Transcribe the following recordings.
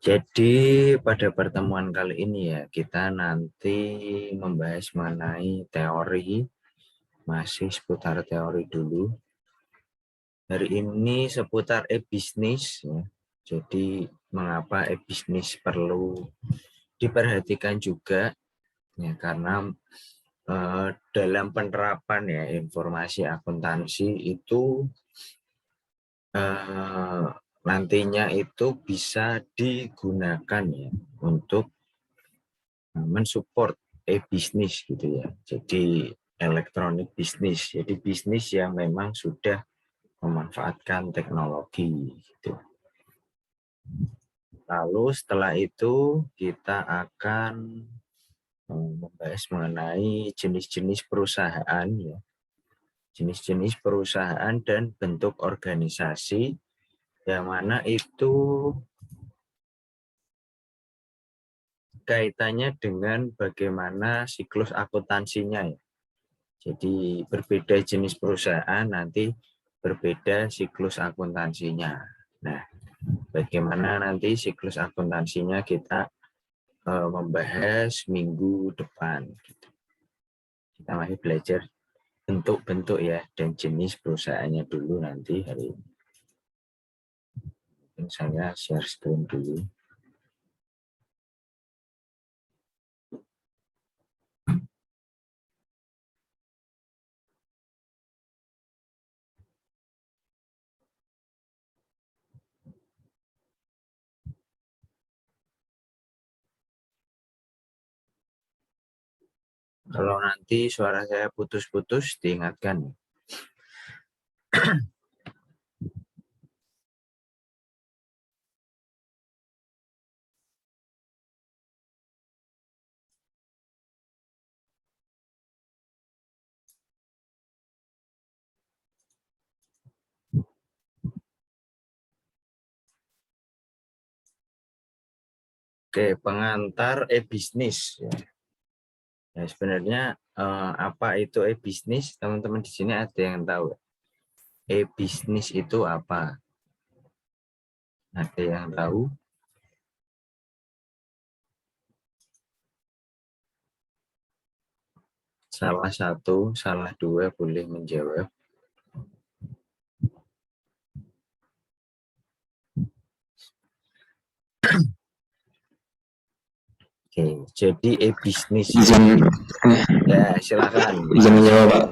Jadi pada pertemuan kali ini ya, kita nanti membahas mengenai teori, masih seputar teori dulu. Hari ini seputar e-bisnis ya. Jadi mengapa e-bisnis perlu diperhatikan juga ya, karena dalam penerapan ya informasi akuntansi itu nantinya itu bisa digunakan ya untuk mensupport e-bisnis gitu ya. Jadi elektronik bisnis. Jadi bisnis yang memang sudah memanfaatkan teknologi gitu. Lalu setelah itu kita akan membahas mengenai jenis-jenis perusahaan ya. Jenis-jenis perusahaan dan bentuk organisasi yang mana itu kaitannya dengan bagaimana siklus akuntansinya ya. Jadi berbeda jenis perusahaan nanti berbeda siklus akuntansinya. Nah, bagaimana nanti siklus akuntansinya kita membahas minggu depan. Kita masih belajar bentuk-bentuk ya dan jenis perusahaannya dulu nanti hari ini. Mungkin saya share screen dulu. Kalau nanti suara saya putus-putus, diingatkan. Oke, pengantar e-bisnis. Ya, sebenarnya apa itu e-bisnis? Teman-teman di sini ada yang tahu? E-bisnis itu apa? Ada yang tahu? Salah satu, salah dua boleh menjawab. Oke, jadi e-bisnis. Ya, silakan. Izin menjawab, Pak.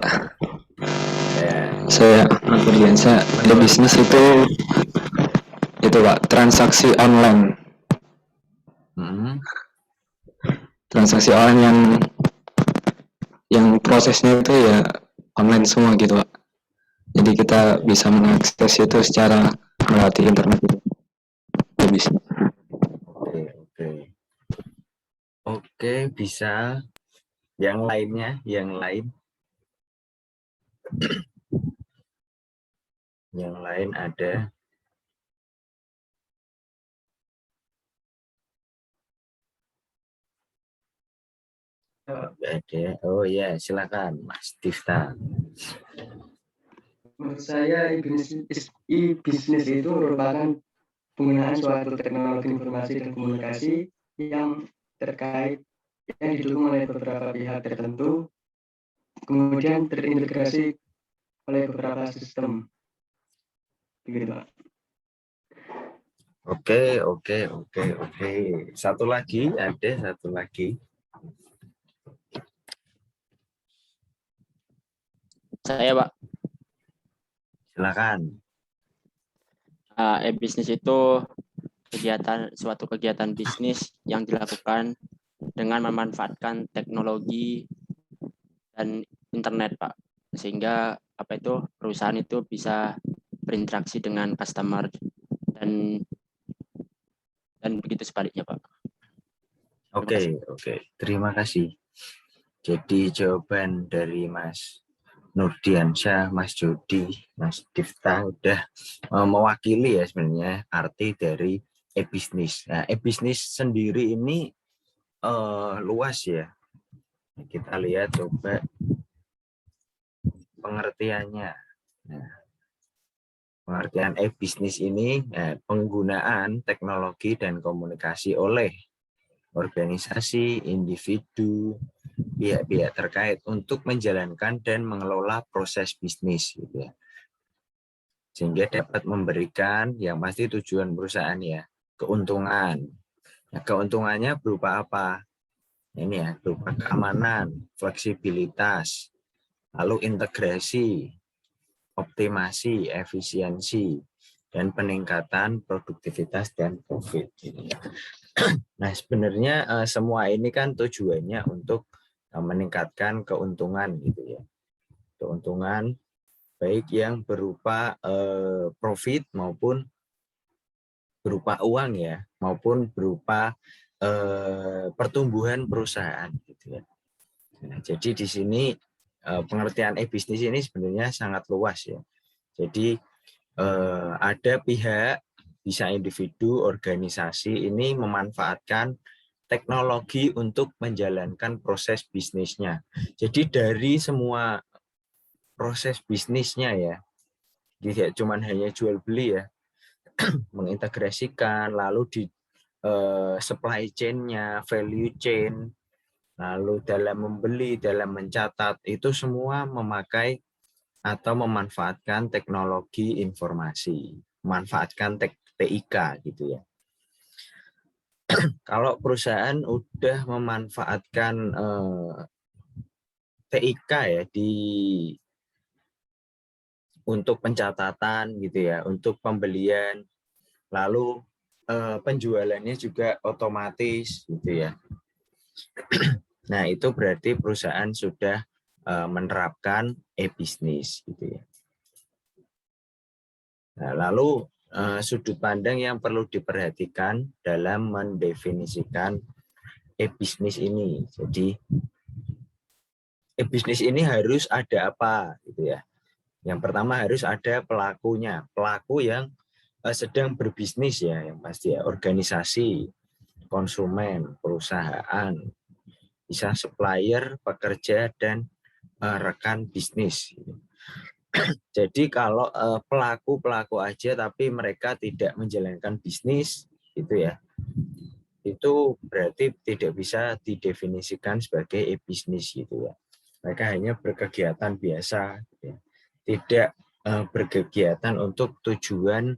Ya. Saya Nurdiansyah. E-bisnis itu Pak, transaksi online. Transaksi online yang prosesnya itu ya online semua gitu, Pak. Jadi kita bisa mengakses itu secara melalui internet itu. E-bisnis. Oke, bisa. Yang lainnya, yang lain. Yang lain ada. Ada. Oh ya, silakan Mas Tifta. Menurut saya e-bisnis itu merupakan penggunaan suatu teknologi informasi dan komunikasi yang terkait yang didukung oleh beberapa pihak tertentu, kemudian terintegrasi oleh beberapa sistem. Begitu, Pak. Oke. Satu lagi, ada satu lagi. Saya, Pak. Silakan. E-bisnis itu suatu kegiatan bisnis yang dilakukan dengan memanfaatkan teknologi dan internet, Pak. Sehingga perusahaan itu bisa berinteraksi dengan customer dan begitu sebaliknya, Pak. Oke. Terima kasih. Jadi jawaban dari Mas Nurdiansyah, Mas Jody, Mas Tifta udah mewakili ya sebenarnya arti dari e-bisnis. Nah, e-bisnis sendiri ini luas ya. Kita lihat coba pengertiannya. Nah, Pengertian e-bisnis ini penggunaan teknologi dan komunikasi oleh organisasi, individu, pihak-pihak terkait untuk menjalankan dan mengelola proses bisnis, gitu ya. Sehingga dapat memberikan yang pasti tujuan perusahaan ya, keuntungan. Nah, keuntungannya berupa apa? Ini ya, berupa keamanan, fleksibilitas, lalu integrasi, optimasi, efisiensi, dan peningkatan produktivitas dan profit. Nah, sebenarnya semua ini kan tujuannya untuk meningkatkan keuntungan gitu ya. Keuntungan baik yang berupa profit maupun berupa uang ya, maupun berupa pertumbuhan perusahaan gitu ya. Nah, jadi di sini pengertian e-bisnis ini sebenarnya sangat luas ya. Jadi ada pihak, bisa individu, organisasi ini memanfaatkan teknologi untuk menjalankan proses bisnisnya. Jadi dari semua proses bisnisnya ya, tidak cuma hanya jual beli ya, mengintegrasikan, lalu di supply chain-nya, value chain, lalu dalam membeli, dalam mencatat, itu semua memakai atau memanfaatkan teknologi informasi, memanfaatkan TIK gitu ya. Kalau perusahaan udah memanfaatkan TIK ya untuk pencatatan gitu ya, untuk pembelian, lalu penjualannya juga otomatis gitu ya. Nah, itu berarti perusahaan sudah menerapkan e-bisnis gitu ya. Nah, lalu sudut pandang yang perlu diperhatikan dalam mendefinisikan e-bisnis ini. Jadi e-bisnis ini harus ada apa gitu ya. Yang pertama harus ada pelakunya, pelaku yang sedang berbisnis ya, yang pasti ya, organisasi, konsumen, perusahaan, bisa supplier, pekerja, dan rekan bisnis. Jadi kalau pelaku-pelaku aja tapi mereka tidak menjalankan bisnis gitu ya, itu berarti tidak bisa didefinisikan sebagai e-bisnis gitu ya. Mereka hanya berkegiatan biasa, gitu ya. Tidak berkegiatan untuk tujuan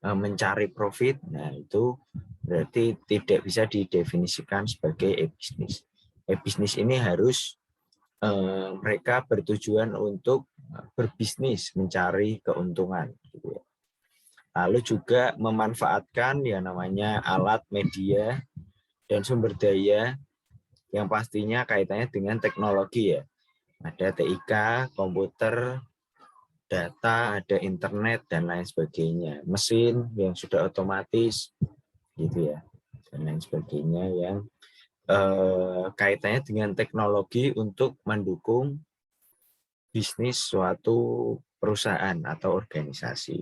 mencari profit. Nah, itu berarti tidak bisa didefinisikan sebagai e-bisnis. E-bisnis ini harus mereka bertujuan untuk berbisnis, mencari keuntungan. Gitu ya. Lalu juga memanfaatkan yang namanya alat, media, dan sumber daya yang pastinya kaitannya dengan teknologi ya. Ada TIK, komputer, data, ada internet, dan lain sebagainya. Mesin yang sudah otomatis, gitu ya, dan lain sebagainya yang kaitannya dengan teknologi untuk mendukung bisnis suatu perusahaan atau organisasi.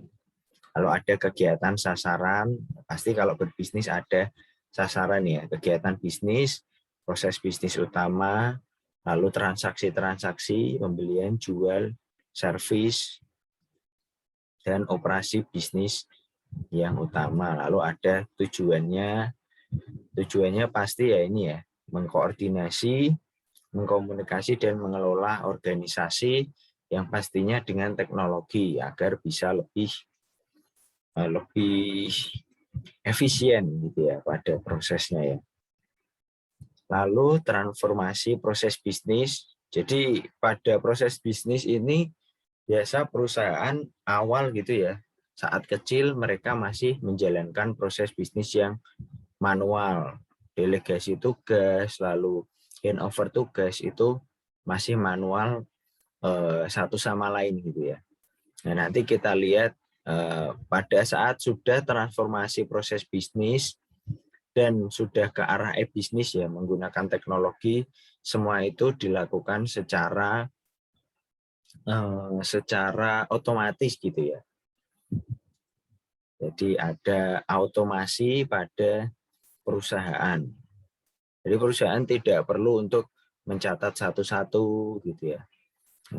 Kalau ada kegiatan sasaran, pasti kalau berbisnis ada sasaran ya, kegiatan bisnis, proses bisnis utama, lalu transaksi-transaksi, pembelian, jual, servis, dan operasi bisnis yang utama. Lalu ada tujuannya pasti ya ini ya, mengkoordinasi, mengkomunikasi, dan mengelola organisasi yang pastinya dengan teknologi agar bisa lebih efisien gitu ya pada prosesnya ya. Lalu transformasi proses bisnis. Jadi pada proses bisnis ini biasa perusahaan awal gitu ya, saat kecil mereka masih menjalankan proses bisnis yang manual, delegasi tugas, lalu handover tugas itu masih manual satu sama lain gitu ya. Nah, nanti kita lihat pada saat sudah transformasi proses bisnis dan sudah ke arah e-bisnis ya, menggunakan teknologi, semua itu dilakukan secara otomatis gitu ya. Jadi ada automasi pada perusahaan. Jadi perusahaan tidak perlu untuk mencatat satu-satu gitu ya.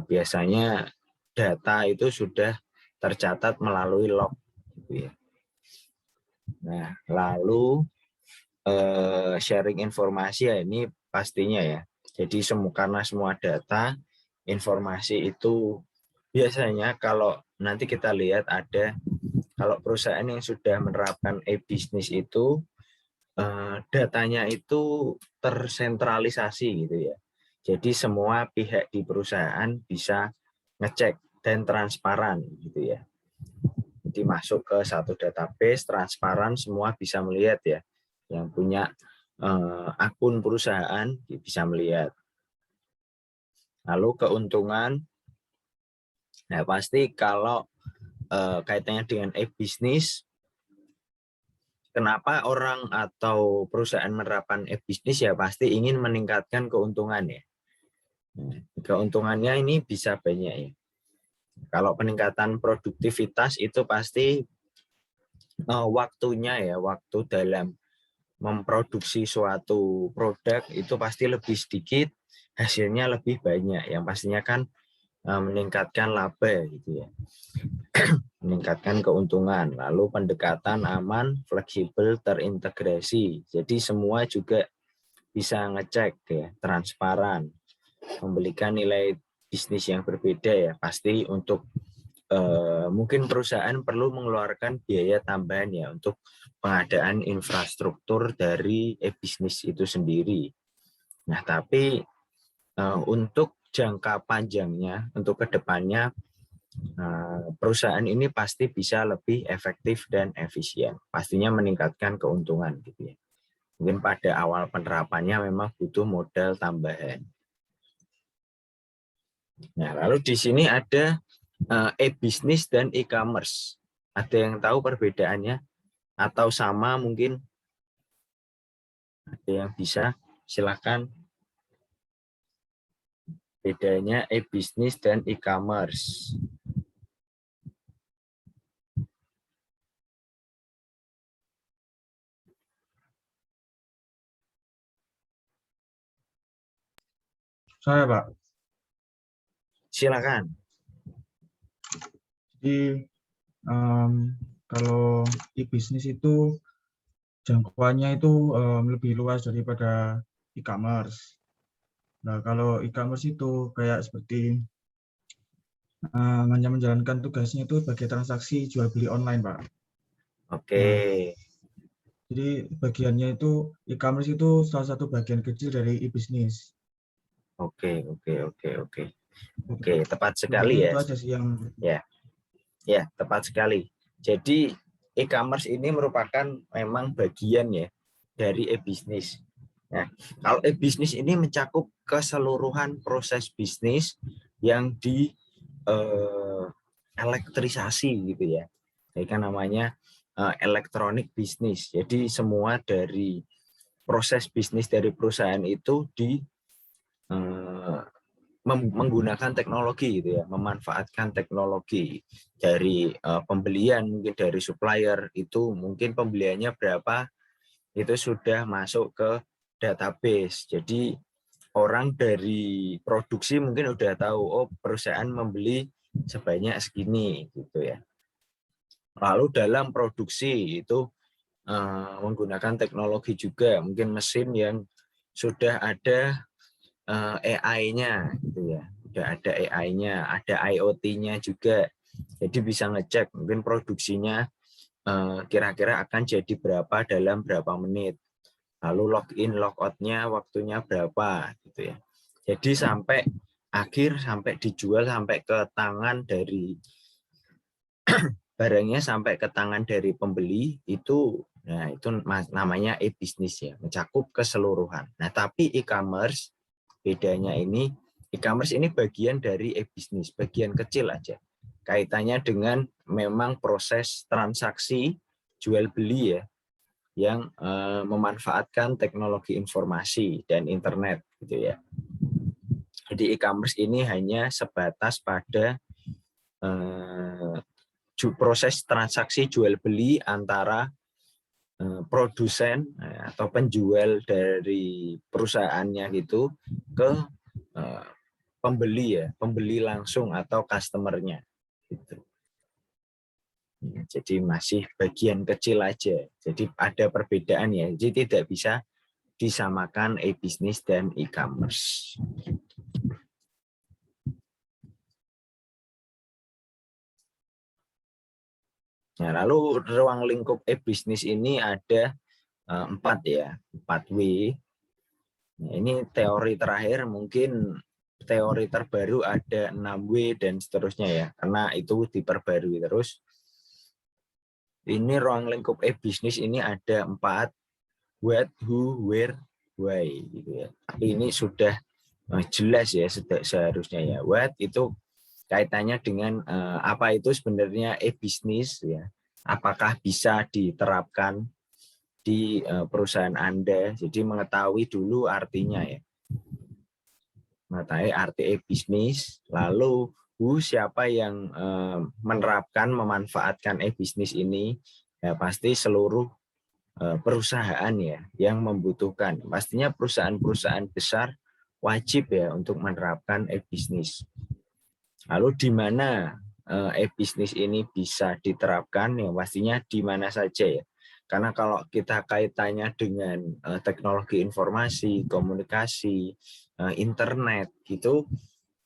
Biasanya data itu sudah tercatat melalui log gitu ya. Nah, lalu sharing informasi ya ini pastinya ya. Jadi karena semua data, informasi itu biasanya kalau nanti kita lihat ada, kalau perusahaan yang sudah menerapkan e-business itu datanya itu tersentralisasi gitu ya. Jadi semua pihak di perusahaan bisa ngecek dan transparan gitu ya. Jadi masuk ke satu database transparan, semua bisa melihat ya. Yang punya akun perusahaan bisa melihat. Lalu keuntungan, nah pasti kalau kaitannya dengan e-business, kenapa orang atau perusahaan menerapkan e-business ya pasti ingin meningkatkan keuntungan ya. Keuntungannya ini bisa banyak ya. Kalau peningkatan produktivitas itu pasti waktunya ya, waktu dalam memproduksi suatu produk itu pasti lebih sedikit, hasilnya lebih banyak. Yang pastinya kan meningkatkan laba gitu ya. Meningkatkan keuntungan. Lalu pendekatan aman, fleksibel, terintegrasi. Jadi semua juga bisa ngecek ya, transparan, memberikan nilai bisnis yang berbeda ya. Pasti untuk mungkin perusahaan perlu mengeluarkan biaya tambahan ya untuk pengadaan infrastruktur dari e-bisnis itu sendiri. Nah, tapi untuk jangka panjangnya, untuk kedepannya, perusahaan ini pasti bisa lebih efektif dan efisien. Pastinya meningkatkan keuntungan gitu ya. Mungkin pada awal penerapannya memang butuh modal tambahan. Nah, lalu di sini ada e-bisnis dan e-commerce. Ada yang tahu perbedaannya? Atau sama mungkin? Ada yang bisa? Silakan. Bedanya e-bisnis dan e-commerce. Saya, Pak. Silakan. Jadi kalau e-bisnis itu jangkauannya itu lebih luas daripada e-commerce. Nah, kalau e-commerce itu kayak seperti hanya menjalankan tugasnya itu sebagai transaksi jual beli online, Pak. Oke. Jadi bagiannya itu e-commerce itu salah satu bagian kecil dari e-bisnis. Oke, tepat sekali Jadi ya. itu aja sih yang Ya, tepat sekali. Jadi e-commerce ini merupakan memang bagian ya dari e-bisnis. Nah, kalau e-bisnis ini mencakup keseluruhan proses bisnis yang di elektrisasi gitu ya. Jadi kan namanya electronic business. Jadi semua dari proses bisnis dari perusahaan itu menggunakan teknologi gitu ya, memanfaatkan teknologi dari pembelian, mungkin dari supplier itu mungkin pembeliannya berapa itu sudah masuk ke database. Jadi orang dari produksi mungkin udah tahu oh perusahaan membeli sebanyak segini gitu ya. Lalu dalam produksi itu menggunakan teknologi juga, mungkin mesin yang sudah ada AI-nya gitu ya. Udah ada AI-nya, ada IoT-nya juga. Jadi bisa ngecek mungkin produksinya kira-kira akan jadi berapa dalam berapa menit. Lalu login, logout-nya waktunya berapa gitu ya. Jadi sampai akhir, sampai dijual, sampai ke tangan dari barangnya, sampai ke tangan dari pembeli itu, nah itu namanya e-bisnis ya, mencakup keseluruhan. Nah tapi e-commerce bedanya ini, e-commerce ini bagian dari e-bisnis, bagian kecil aja. Kaitannya dengan memang proses transaksi jual beli ya, yang memanfaatkan teknologi informasi dan internet gitu ya. Jadi e-commerce ini hanya sebatas pada proses transaksi jual beli antara produsen atau penjual dari perusahaannya gitu ke pembeli ya, pembeli langsung atau customernya gitu. Jadi masih bagian kecil aja. Jadi ada perbedaan ya. Jadi tidak bisa disamakan e-bisnis dan e-commerce. Nah, lalu ruang lingkup e-bisnis ini ada 4 ya, 4W. Nah, ini teori terakhir, mungkin teori terbaru ada 6W dan seterusnya ya, karena itu diperbarui terus. Ini ruang lingkup e-bisnis ini ada 4, what, who, where, why gitu ya. Ini sudah jelas ya seharusnya ya. What itu kaitannya dengan apa itu sebenarnya e-bisnis ya. Apakah bisa diterapkan di perusahaan Anda. Jadi mengetahui dulu artinya ya. Mengetahui arti e-bisnis, lalu siapa yang menerapkan, memanfaatkan e-bisnis ini, ya pasti seluruh perusahaan ya yang membutuhkan. Pastinya perusahaan-perusahaan besar wajib ya untuk menerapkan e-bisnis. Lalu di mana e-bisnis ini bisa diterapkan? Ya pastinya di mana saja ya. Karena kalau kita kaitannya dengan teknologi informasi, komunikasi, internet gitu,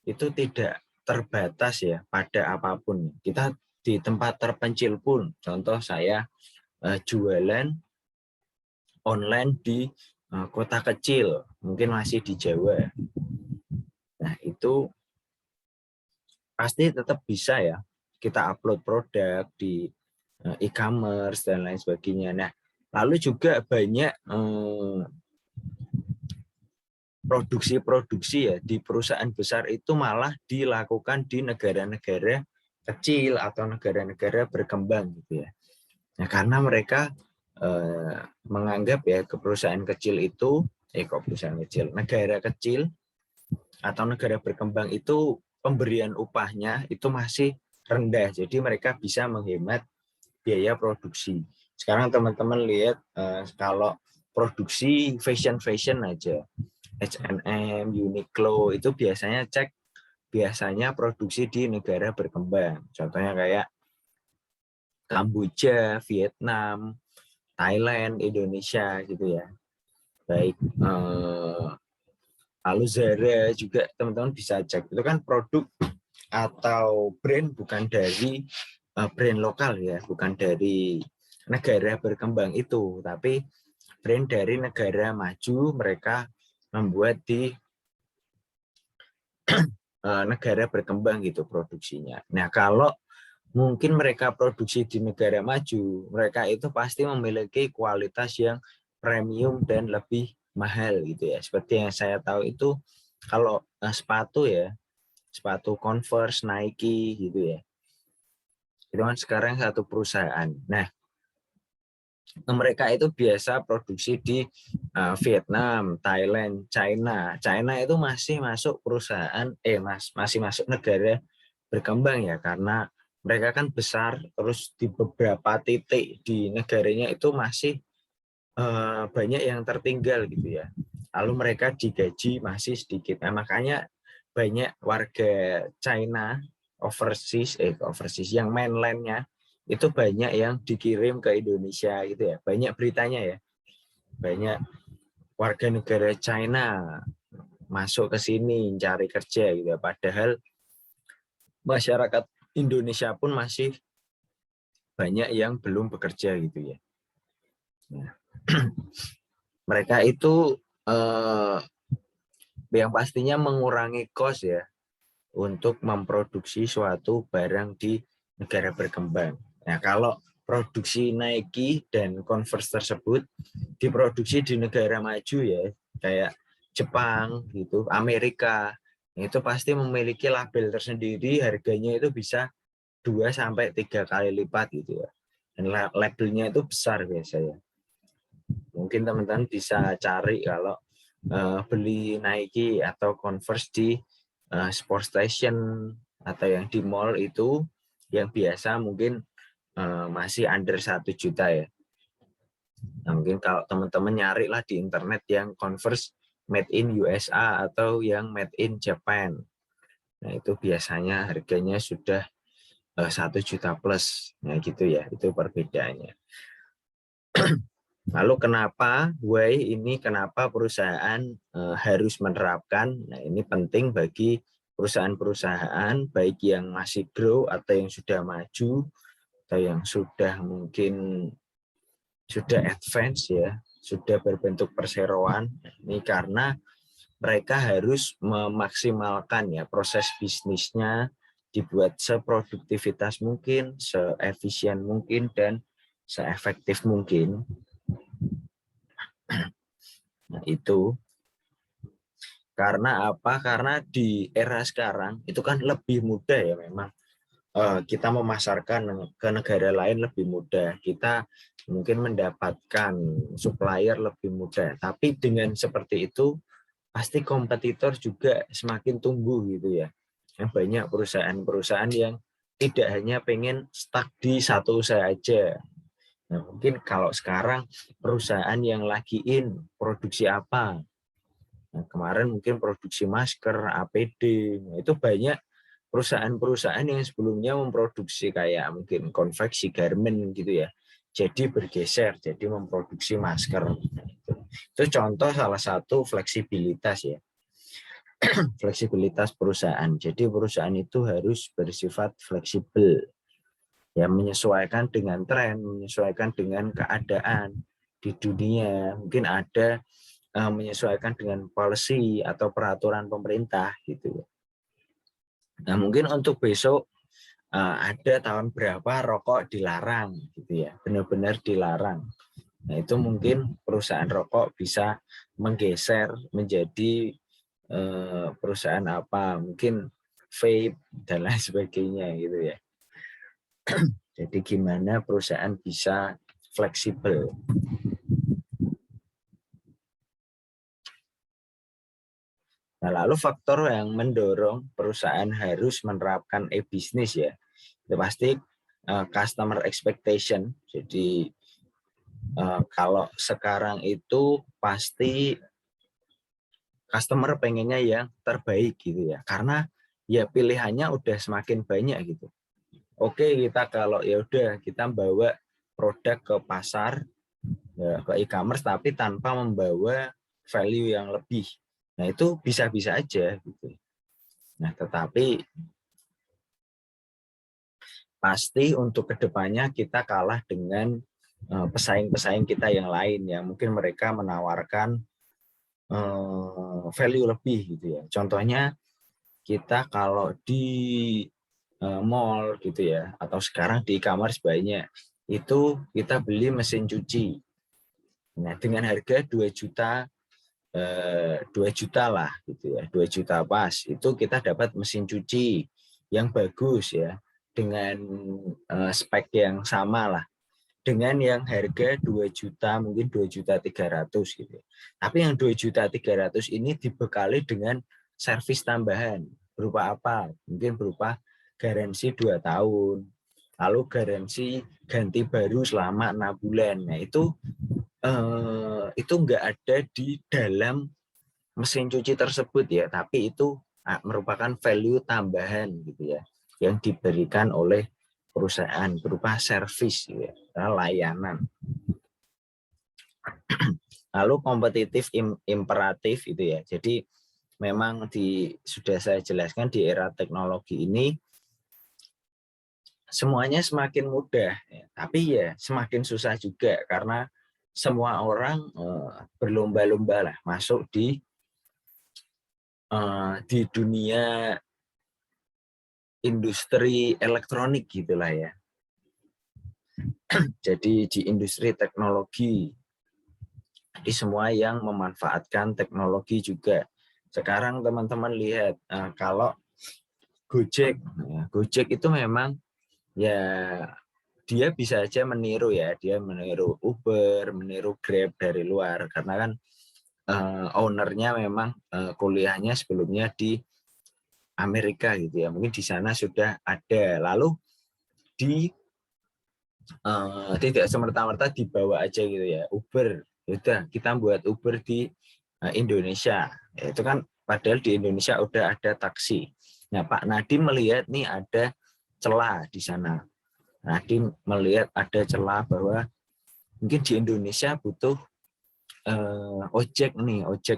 itu tidak terbatas ya pada apapun. Kita di tempat terpencil pun, contoh saya jualan online di kota kecil, mungkin masih di Jawa. Nah itu pasti tetap bisa ya kita upload produk di e-commerce dan lain sebagainya. Nah, lalu juga banyak produksi-produksi ya di perusahaan besar itu malah dilakukan di negara-negara kecil atau negara-negara berkembang gitu ya. Nah, karena mereka menganggap ya ke perusahaan kecil itu, perusahaan kecil, negara kecil atau negara berkembang itu pemberian upahnya itu masih rendah. Jadi mereka bisa menghemat biaya produksi. Sekarang teman-teman lihat kalau produksi fashion aja, H&M, Uniqlo itu biasanya produksi di negara berkembang. Contohnya kayak Kamboja, Vietnam, Thailand, Indonesia gitu ya. Baik lalu Zara juga teman-teman bisa cek. Itu kan produk atau brand bukan dari brand lokal ya, bukan dari negara berkembang itu, tapi brand dari negara maju, mereka membuat di negara berkembang gitu produksinya. Nah, kalau mungkin mereka produksi di negara maju, mereka itu pasti memiliki kualitas yang premium dan lebih mahal gitu ya. Seperti yang saya tahu itu kalau sepatu ya, sepatu Converse, Nike gitu ya. Itu kan sekarang satu perusahaan. Nah, mereka itu biasa produksi di Vietnam, Thailand, China. China itu masih masuk perusahaan, masih masuk negara berkembang ya, karena mereka kan besar, terus di beberapa titik di negaranya itu masih banyak yang tertinggal gitu ya. Lalu mereka digaji masih sedikit. Nah, makanya banyak warga China overseas yang mainlandnya itu banyak yang dikirim ke Indonesia gitu ya. Banyak beritanya ya. Banyak warga negara China masuk ke sini cari kerja gitu ya. Padahal masyarakat Indonesia pun masih banyak yang belum bekerja gitu ya. Nah, mereka itu yang pastinya mengurangi cost ya untuk memproduksi suatu barang di negara berkembang. Nah, kalau produksi Nike dan Converse tersebut diproduksi di negara maju ya, kayak Jepang gitu, Amerika, itu pasti memiliki label tersendiri, harganya itu bisa 2-3 kali lipat gitu ya. Dan labelnya itu besar biasanya. Mungkin teman-teman bisa cari kalau beli Nike atau Converse di sport station atau yang di mall itu yang biasa mungkin masih under 1 juta ya. Nah, mungkin kalau teman-teman nyari lah di internet yang Converse made in USA atau yang made in Japan. Nah, itu biasanya harganya sudah 1 juta plus, nah gitu ya, itu perbedaannya. Lalu kenapa kenapa perusahaan harus menerapkan? Nah, ini penting bagi perusahaan-perusahaan baik yang masih grow atau yang sudah maju atau yang sudah mungkin sudah advance ya, sudah berbentuk perseroan. Ini karena mereka harus memaksimalkan ya proses bisnisnya, dibuat seproduktivitas mungkin, seefisien mungkin, dan seefektif mungkin. Nah, itu karena apa? Karena di era sekarang itu kan lebih mudah ya memang. Kita memasarkan ke negara lain lebih mudah. Kita mungkin mendapatkan supplier lebih mudah. Tapi dengan seperti itu, pasti kompetitor juga semakin tumbuh gitu ya. Banyak perusahaan-perusahaan yang tidak hanya pengen stuck di satu usaha aja. Nah, mungkin kalau sekarang perusahaan yang lagi produksi apa? Nah, kemarin mungkin produksi masker, APD, nah, itu banyak perusahaan-perusahaan yang sebelumnya memproduksi kayak mungkin konveksi garment gitu ya. Jadi bergeser, jadi memproduksi masker. Nah, itu contoh salah satu fleksibilitas ya. Fleksibilitas perusahaan. Jadi perusahaan itu harus bersifat fleksibel. Ya, menyesuaikan dengan tren, menyesuaikan dengan keadaan di dunia. Mungkin ada menyesuaikan dengan policy atau peraturan pemerintah gitu. Nah, mungkin untuk besok ada tahun berapa rokok dilarang gitu ya, benar-benar dilarang. Nah, itu mungkin perusahaan rokok bisa menggeser menjadi perusahaan apa, mungkin vape dan lain sebagainya gitu ya. Jadi gimana perusahaan bisa fleksibel. Nah, lalu faktor yang mendorong perusahaan harus menerapkan e-bisnis ya, itu pasti customer expectation. Jadi kalau sekarang itu pasti customer pengennya yang terbaik gitu ya, karena ya pilihannya udah semakin banyak gitu. Oke, kita kalau ya udah kita bawa produk ke pasar, ya, ke e-commerce, tapi tanpa membawa value yang lebih. Nah, itu bisa-bisa aja gitu. Nah, tetapi pasti untuk kedepannya kita kalah dengan pesaing-pesaing kita yang lain ya. Mungkin mereka menawarkan value lebih gitu ya. Contohnya kita kalau di mall gitu ya, atau sekarang di e-commerce banyak, itu kita beli mesin cuci. Nah, dengan harga 2 juta 2 juta lah gitu ya, 2 juta pas itu kita dapat mesin cuci yang bagus ya, dengan spek yang sama lah dengan yang harga 2 juta, mungkin 2 juta 300 gitu. Tapi yang 2 juta 300 ini dibekali dengan servis tambahan berupa apa? Mungkin berupa garansi 2 tahun, lalu garansi ganti baru selama 6 bulan. Nah, itu enggak ada di dalam mesin cuci tersebut ya, tapi itu merupakan value tambahan gitu ya, yang diberikan oleh perusahaan berupa servis ya, layanan. Lalu kompetitif imperatif itu ya. Jadi memang sudah saya jelaskan di era teknologi ini semuanya semakin mudah ya, tapi ya semakin susah juga karena semua orang berlomba-lomba lah masuk di dunia industri elektronik gitulah ya. Jadi di industri teknologi, jadi semua yang memanfaatkan teknologi juga. Sekarang teman-teman lihat kalau Gojek, ya, Gojek itu memang ya dia bisa aja meniru ya, dia meniru Uber, meniru Grab dari luar karena kan ownernya memang kuliahnya sebelumnya di Amerika gitu ya, mungkin di sana sudah ada, lalu tidak semerta-merta dibawa aja gitu ya. Uber, udah kita buat Uber di Indonesia, ya, itu kan padahal di Indonesia udah ada taksi. Nah, Pak Nadiem melihat nih ada celah di sana. Nadiem melihat ada celah bahwa mungkin di Indonesia butuh ojek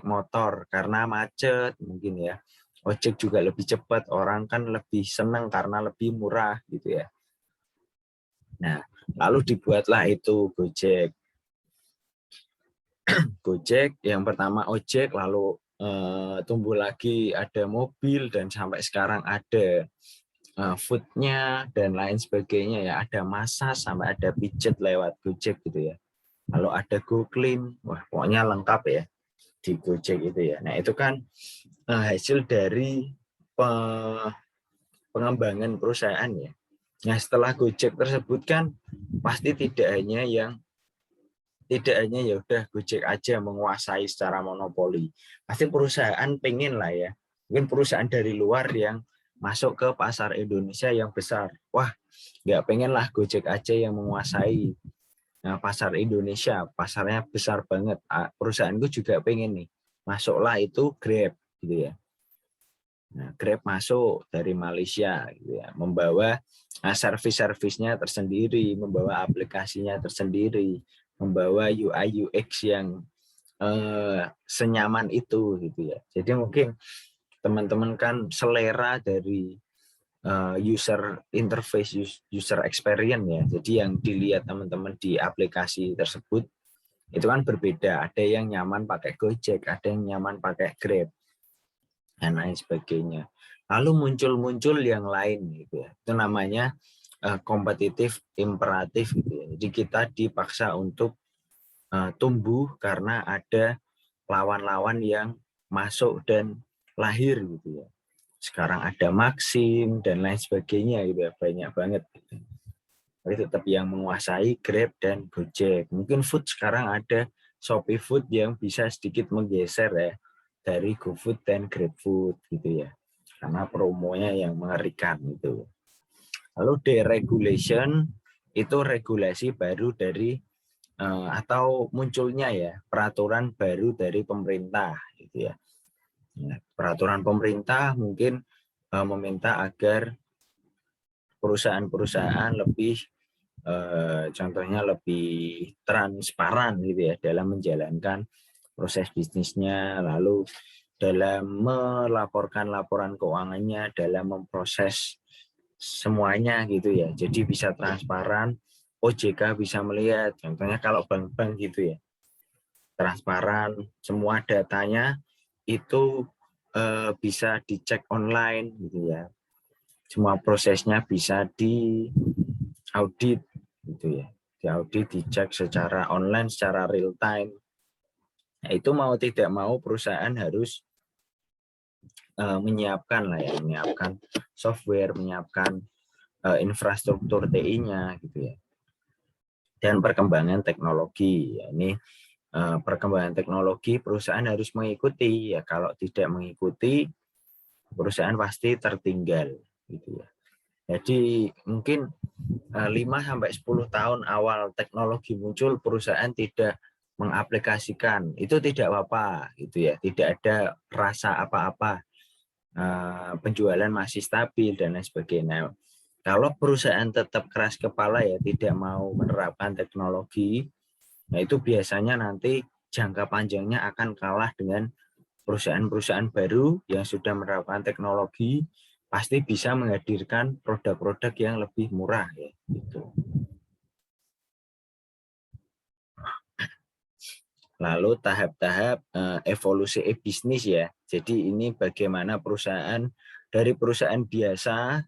motor karena macet mungkin ya. Ojek juga lebih cepat, orang kan lebih senang karena lebih murah gitu ya. Nah, lalu dibuatlah itu Gojek. Gojek yang pertama ojek, lalu tumbuh lagi ada mobil dan sampai sekarang ada foodnya dan lain sebagainya ya, ada massage sampai ada pijet lewat Gojek gitu ya. Lalu ada GoClean, wah pokoknya lengkap ya di Gojek itu ya. Nah itu kan hasil dari pengembangan perusahaan ya. Nah setelah Gojek tersebut kan pasti tidak hanya ya udah Gojek aja menguasai secara monopoli. Pasti perusahaan pengen lah ya. Mungkin perusahaan dari luar yang masuk ke pasar Indonesia yang besar. Wah, nggak pengen lah Gojek aja yang menguasai pasar Indonesia. Pasarnya besar banget. Perusahaanku juga pengen nih. Masuklah itu Grab gitu ya. Nah, Grab masuk dari Malaysia gitu ya, membawa servis-servisnya tersendiri, membawa aplikasinya tersendiri, membawa UI UX yang senyaman itu gitu ya. Jadi mungkin teman-teman kan selera dari user interface, user experience ya. Jadi yang dilihat teman-teman di aplikasi tersebut itu kan berbeda. Ada yang nyaman pakai Gojek, ada yang nyaman pakai Grab dan lain sebagainya. Lalu muncul yang lain gitu ya. Itu namanya kompetitif imperatif gitu ya. Jadi kita dipaksa untuk tumbuh karena ada lawan-lawan yang masuk dan lahir gitu ya. Sekarang ada Maxim dan lain sebagainya gitu ya, banyak banget gitu. Tapi tetap yang menguasai Grab dan Gojek. Mungkin food sekarang ada Shopee Food yang bisa sedikit menggeser ya dari GoFood dan GrabFood gitu ya. Karena promonya yang mengerikan gitu. Lalu deregulation itu regulasi baru dari atau munculnya ya peraturan baru dari pemerintah gitu ya. Peraturan pemerintah mungkin meminta agar perusahaan-perusahaan lebih contohnya lebih transparan gitu ya dalam menjalankan proses bisnisnya, lalu dalam melaporkan laporan keuangannya, dalam memproses semuanya gitu ya. Jadi bisa transparan, OJK bisa melihat, contohnya kalau bank-bank gitu ya, transparan, semua datanya itu bisa dicek online gitu ya. Semua prosesnya bisa diaudit gitu ya. Diaudit, dicek secara online, secara real time. Nah, itu mau tidak mau perusahaan harus menyiapkan lah ya, menyiapkan software, menyiapkan infrastruktur TI-nya gitu ya. Dan perkembangan teknologi. Ya, ini perkembangan teknologi perusahaan harus mengikuti ya. Kalau tidak mengikuti perusahaan pasti tertinggal gitu ya. Jadi mungkin 5-10 tahun awal teknologi muncul perusahaan tidak mengaplikasikan, itu tidak apa-apa gitu ya, tidak ada rasa apa-apa, penjualan masih stabil dan lain sebagainya. Kalau perusahaan tetap keras kepala ya tidak mau menerapkan teknologi, nah itu biasanya nanti jangka panjangnya akan kalah dengan perusahaan-perusahaan baru yang sudah menerapkan teknologi, pasti bisa menghadirkan produk-produk yang lebih murah ya gitu. Lalu tahap-tahap evolusi bisnis ya. Jadi ini bagaimana perusahaan dari perusahaan biasa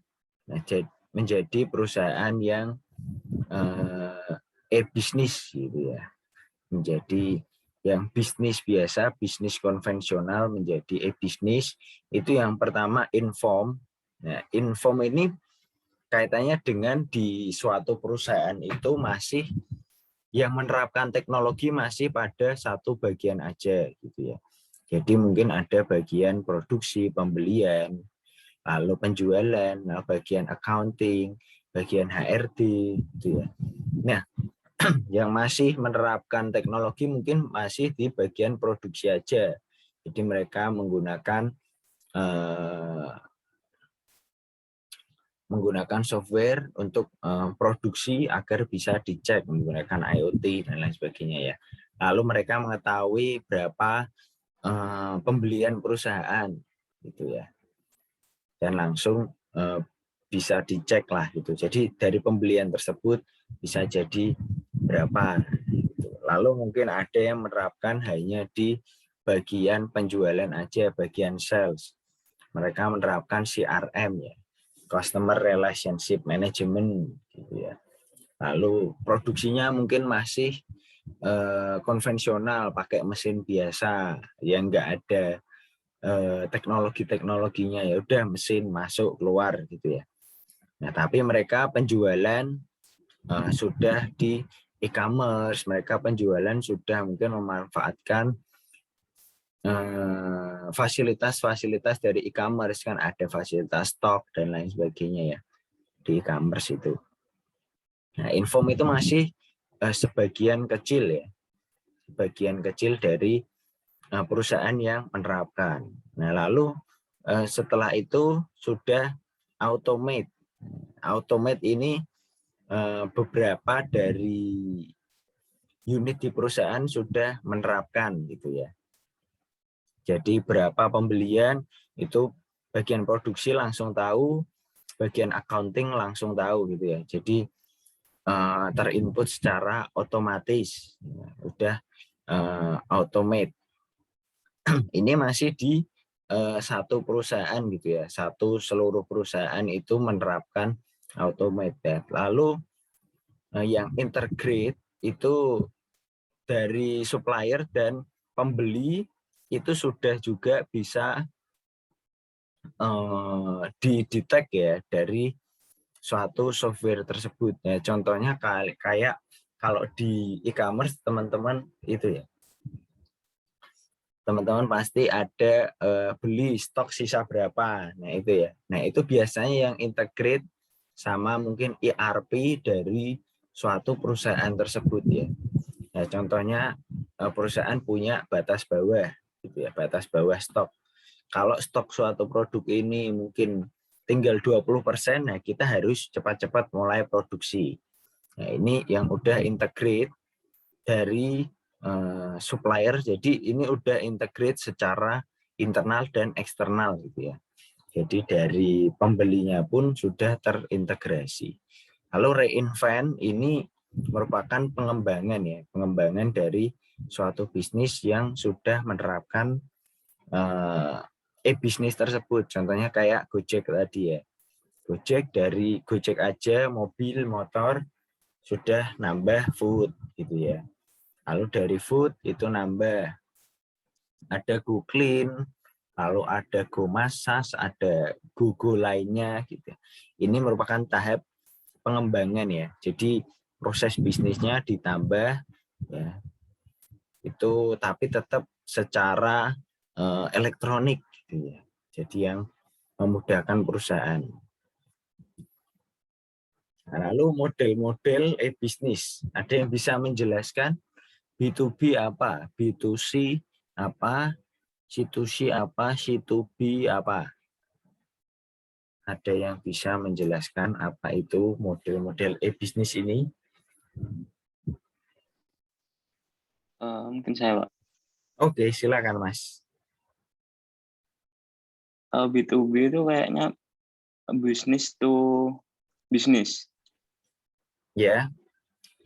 menjadi perusahaan yang bisnis gitu ya. Menjadi yang bisnis biasa, bisnis konvensional menjadi bisnis. Itu yang pertama inform. Nah, inform ini kaitannya dengan di suatu perusahaan itu masih yang menerapkan teknologi masih pada satu bagian aja gitu ya. Jadi mungkin ada bagian produksi, pembelian, lalu penjualan, bagian accounting, bagian HRD gitu ya. Nah, yang masih menerapkan teknologi mungkin masih di bagian produksi aja. Jadi mereka menggunakan menggunakan software untuk produksi agar bisa dicek menggunakan IoT dan lain sebagainya ya. Lalu mereka mengetahui berapa pembelian perusahaan gitu ya, dan langsung bisa dicek lah gitu. Jadi dari pembelian tersebut bisa jadi berapa. Gitu. Lalu mungkin ada yang menerapkan hanya di bagian penjualan aja, bagian sales. Mereka menerapkan CRM ya, Customer Relationship Management gitu ya. Lalu produksinya mungkin masih konvensional, pakai mesin biasa yang enggak ada teknologinya, ya udah mesin masuk keluar gitu ya. Nah, tapi mereka penjualan sudah di e-commerce, mereka penjualan sudah mungkin memanfaatkan fasilitas-fasilitas dari e-commerce, kan ada fasilitas stok dan lain sebagainya ya di e-commerce itu. Nah, Inform itu masih sebagian kecil ya, sebagian kecil dari perusahaan yang menerapkan. Nah, lalu setelah itu sudah automate. Automate ini beberapa dari unit di perusahaan sudah menerapkan gitu ya. Jadi berapa pembelian itu bagian produksi langsung tahu, bagian accounting langsung tahu gitu ya. Jadi terinput secara otomatis, udah automate. Ini masih di satu perusahaan gitu ya, seluruh perusahaan itu menerapkan automate. Lalu yang integrate itu dari supplier dan pembeli itu sudah juga bisa didetek ya dari suatu software tersebut. Ya, contohnya kayak kalau di e-commerce teman-teman itu ya, teman-teman pasti ada beli stok sisa berapa. Nah itu ya. Nah itu biasanya yang integrate sama mungkin ERP dari suatu perusahaan tersebut ya. Nah, contohnya perusahaan punya batas bawah gitu ya, batas bawah stok. Kalau stok suatu produk ini mungkin tinggal 20%, nah kita harus cepat-cepat mulai produksi. Nah, ini yang udah integrate dari supplier, jadi ini udah integrate secara internal dan eksternal gitu ya. Jadi dari pembelinya pun sudah terintegrasi. Lalu reinvent ini merupakan pengembangan ya, pengembangan dari suatu bisnis yang sudah menerapkan bisnis tersebut. Contohnya kayak Gojek tadi ya. Gojek, dari Gojek aja mobil, motor sudah nambah food gitu ya. Lalu dari food itu nambah ada GoClean, lalu ada GoMassage, ada GoGo lainnya gitu. Ini merupakan tahap pengembangan ya. Jadi proses bisnisnya ditambah ya. Itu tapi tetap secara elektronik gitu ya. Jadi yang memudahkan perusahaan. Nah, lalu model-model bisnis. Ada yang bisa menjelaskan B2B apa, B2C apa, C2C apa, C2B apa? Ada yang bisa menjelaskan apa itu model-model bisnis ini? Mungkin saya, Pak. Oke, silakan Mas. B2B itu kayaknya bisnis to bisnis. Ya.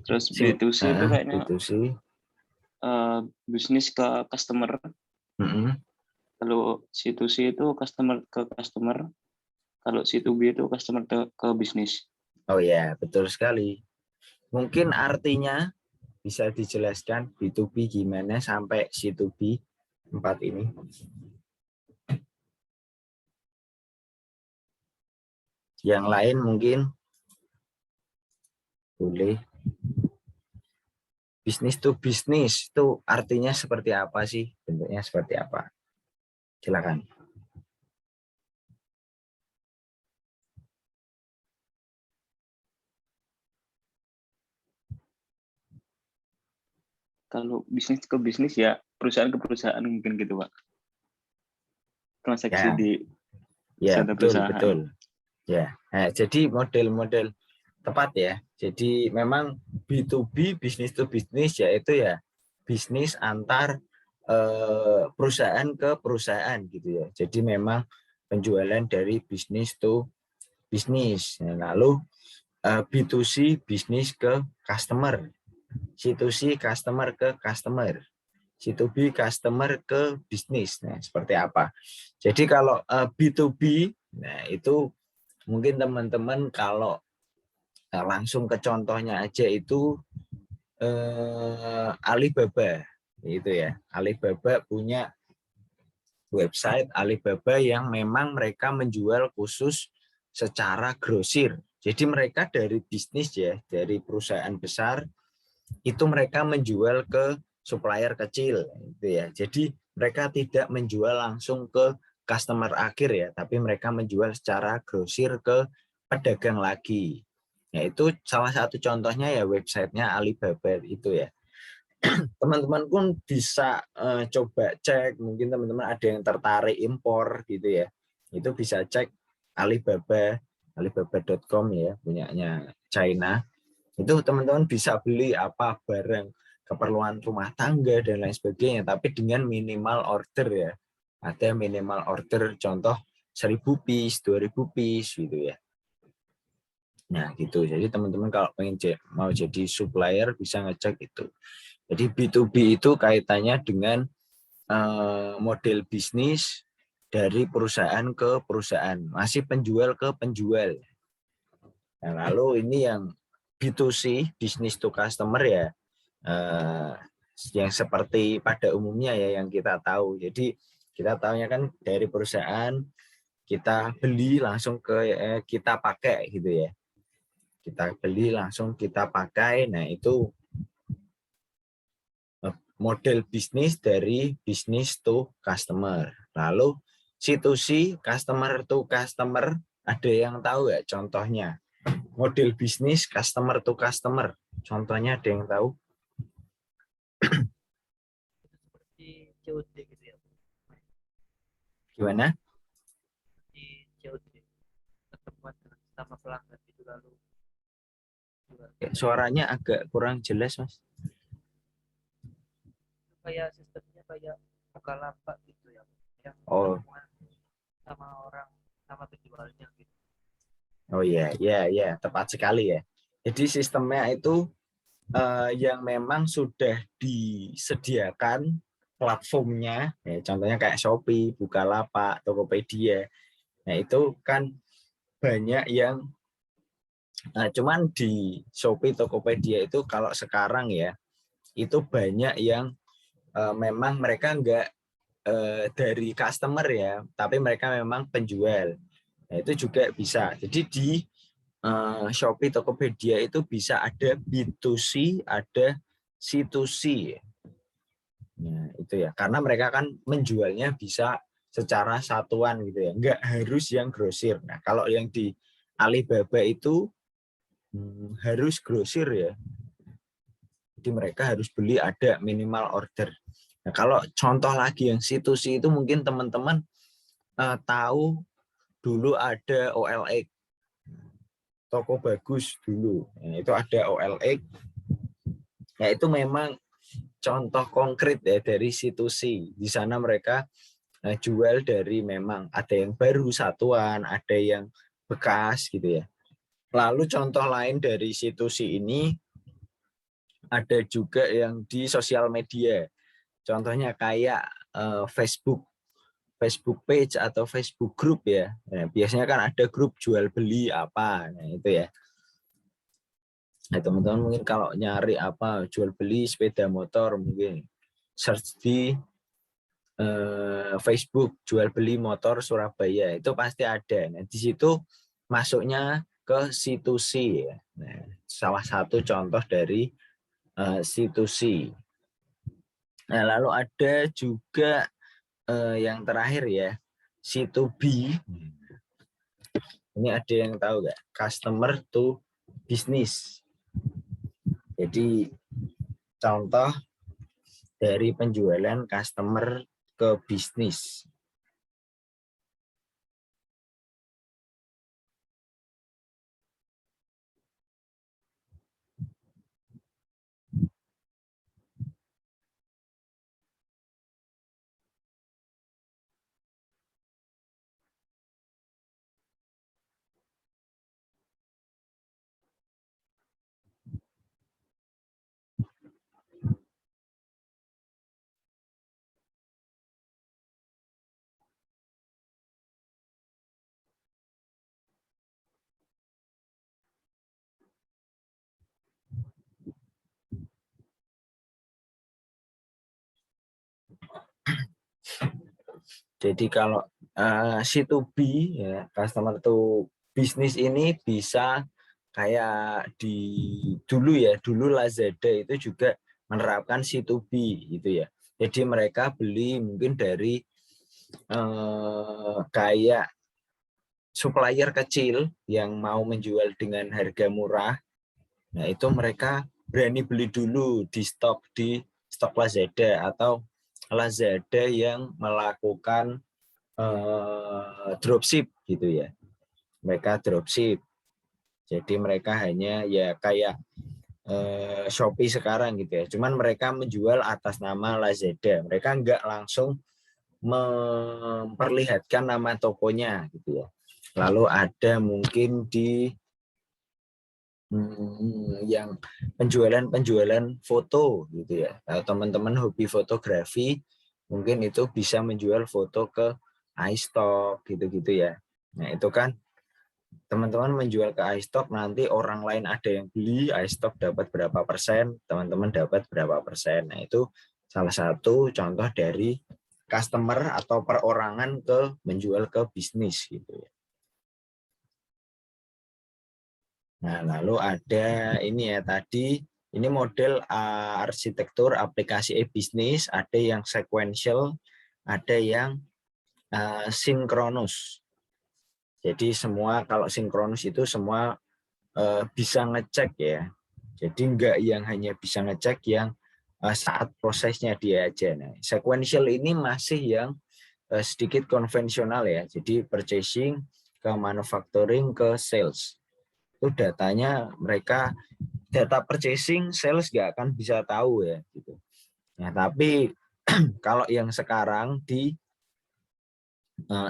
Terus B2C itu kayaknya B2C. bisnis ke customer. Kalau C2C itu customer ke customer. Kalau C2B itu customer ke bisnis. Oh ya, betul sekali. Mungkin artinya bisa dijelaskan B2B gimana sampai C2B 4 ini? Yang lain mungkin boleh. Bisnis to bisnis itu artinya seperti apa sih? Bentuknya seperti apa? Silakan. Kalau bisnis ke bisnis ya perusahaan ke perusahaan mungkin gitu, Pak. Transaksi di Ya, betul, perusahaan. betul. Ya, nah, jadi model-model tepat ya. Jadi memang B2B, bisnis to bisnis, yaitu ya bisnis antar perusahaan ke perusahaan gitu ya. Jadi memang penjualan dari bisnis to bisnis. Nah, lalu B2C, bisnis ke customer. C2C, customer ke customer. C2B, customer ke bisnis. Nah, seperti apa? Jadi kalau B2B, nah itu mungkin teman-teman kalau langsung ke contohnya aja itu Alibaba itu ya. Alibaba punya website Alibaba yang memang mereka menjual khusus secara grosir. Jadi mereka dari bisnis ya, dari perusahaan besar itu mereka menjual ke supplier kecil gitu ya. Jadi mereka tidak menjual langsung ke customer akhir ya, tapi mereka menjual secara grosir ke pedagang lagi. Ya, itu salah satu contohnya ya websitenya Alibaba itu ya. Teman-teman pun bisa coba cek, mungkin teman-teman ada yang tertarik impor gitu ya. Itu bisa cek Alibaba, alibaba.com ya, punyanya China. Itu teman-teman bisa beli apa barang keperluan rumah tangga dan lain sebagainya, tapi dengan minimal order ya. Ada minimal order contoh 1.000 piece, 2.000 piece gitu ya. Nah gitu, jadi teman-teman kalau pengen mau jadi supplier bisa ngecek itu. Jadi B2B itu kaitannya dengan model bisnis dari perusahaan ke perusahaan, masih penjual ke penjual. Nah, lalu ini yang B2C, business to customer ya, yang seperti pada umumnya ya yang kita tahu. Jadi kita tahunya kan dari perusahaan kita beli langsung ke kita pakai gitu ya. Kita beli langsung kita pakai. Nah itu model bisnis dari business to customer. Lalu C2C, customer to customer, ada yang tahu ya contohnya? Model bisnis customer to customer. Contohnya ada yang tahu? Di COD gitu ya. Gimana? Di COD ketemuan dengan sama pelanggan itu lalu jual. Suaranya agak kurang jelas, Mas. Kayak sistemnya kayak Bukalapak gitu ya, yang Oh. ketemuan sama orang sama penjualnya gitu. Oh iya, ya, tepat sekali ya. Jadi sistemnya itu yang memang sudah disediakan platformnya, ya, contohnya kayak Shopee, Bukalapak, Tokopedia. Nah itu kan banyak yang, cuman di Shopee, Tokopedia itu kalau sekarang ya, itu banyak yang memang mereka enggak dari customer ya, tapi mereka memang penjual. Nah, itu juga bisa. Jadi di Shopee, Tokopedia itu bisa ada B2C, ada C2C. Nah, itu ya. Karena mereka kan menjualnya bisa secara satuan gitu ya. Enggak harus yang grosir. Nah, kalau yang di Alibaba itu harus grosir ya. Jadi mereka harus beli ada minimal order. Nah, kalau contoh lagi yang C2C itu mungkin teman-teman tahu dulu ada OLX. Toko bagus dulu. Nah, itu ada OLX. Nah, itu memang contoh konkret ya dari C2C. Di sana mereka jual dari memang ada yang baru satuan, ada yang bekas gitu ya. Lalu contoh lain dari C2C ini ada juga yang di sosial media. Contohnya kayak Facebook page atau Facebook group ya. Nah, biasanya kan ada grup jual beli apa, nah itu ya. Nah, teman-teman mungkin kalau nyari apa jual beli sepeda motor mungkin search di Facebook jual beli motor Surabaya itu pasti ada. Nah, di situ masuknya ke C2C ya. Nah, salah satu contoh dari C2C. Nah, lalu ada juga yang terakhir ya, C2B. Ini ada yang tahu nggak? Customer to business. Jadi contoh dari penjualan customer ke bisnis. Jadi kalau C2B ya, customer to business ini bisa kayak dulu Lazada itu juga menerapkan C2B gitu ya. Jadi mereka beli mungkin dari kayak supplier kecil yang mau menjual dengan harga murah. Nah, itu mereka berani beli dulu di stok Lazada, atau Lazada yang melakukan dropship gitu ya. Mereka dropship. Jadi mereka hanya ya kayak Shopee sekarang gitu ya. Cuman mereka menjual atas nama Lazada. Mereka nggak langsung memperlihatkan nama tokonya gitu ya. Lalu ada mungkin di yang penjualan foto gitu ya. Kalau teman-teman hobi fotografi, mungkin itu bisa menjual foto ke iStock gitu-gitu ya. Nah, itu kan teman-teman menjual ke iStock, nanti orang lain ada yang beli, iStock dapat berapa persen, teman-teman dapat berapa persen. Nah, itu salah satu contoh dari customer atau perorangan ke menjual ke bisnis gitu ya. Nah, lalu ada ini ya tadi, ini model arsitektur aplikasi e-bisnis, ada yang sequential, ada yang sinkronus. Jadi semua kalau sinkronus itu semua bisa ngecek ya. Jadi enggak yang hanya bisa ngecek yang saat prosesnya dia aja. Nah, sequential ini masih yang sedikit konvensional ya. Jadi purchasing ke manufacturing ke sales. Itu datanya mereka data purchasing sales nggak akan bisa tahu ya gitu. Nah, tapi kalau yang sekarang di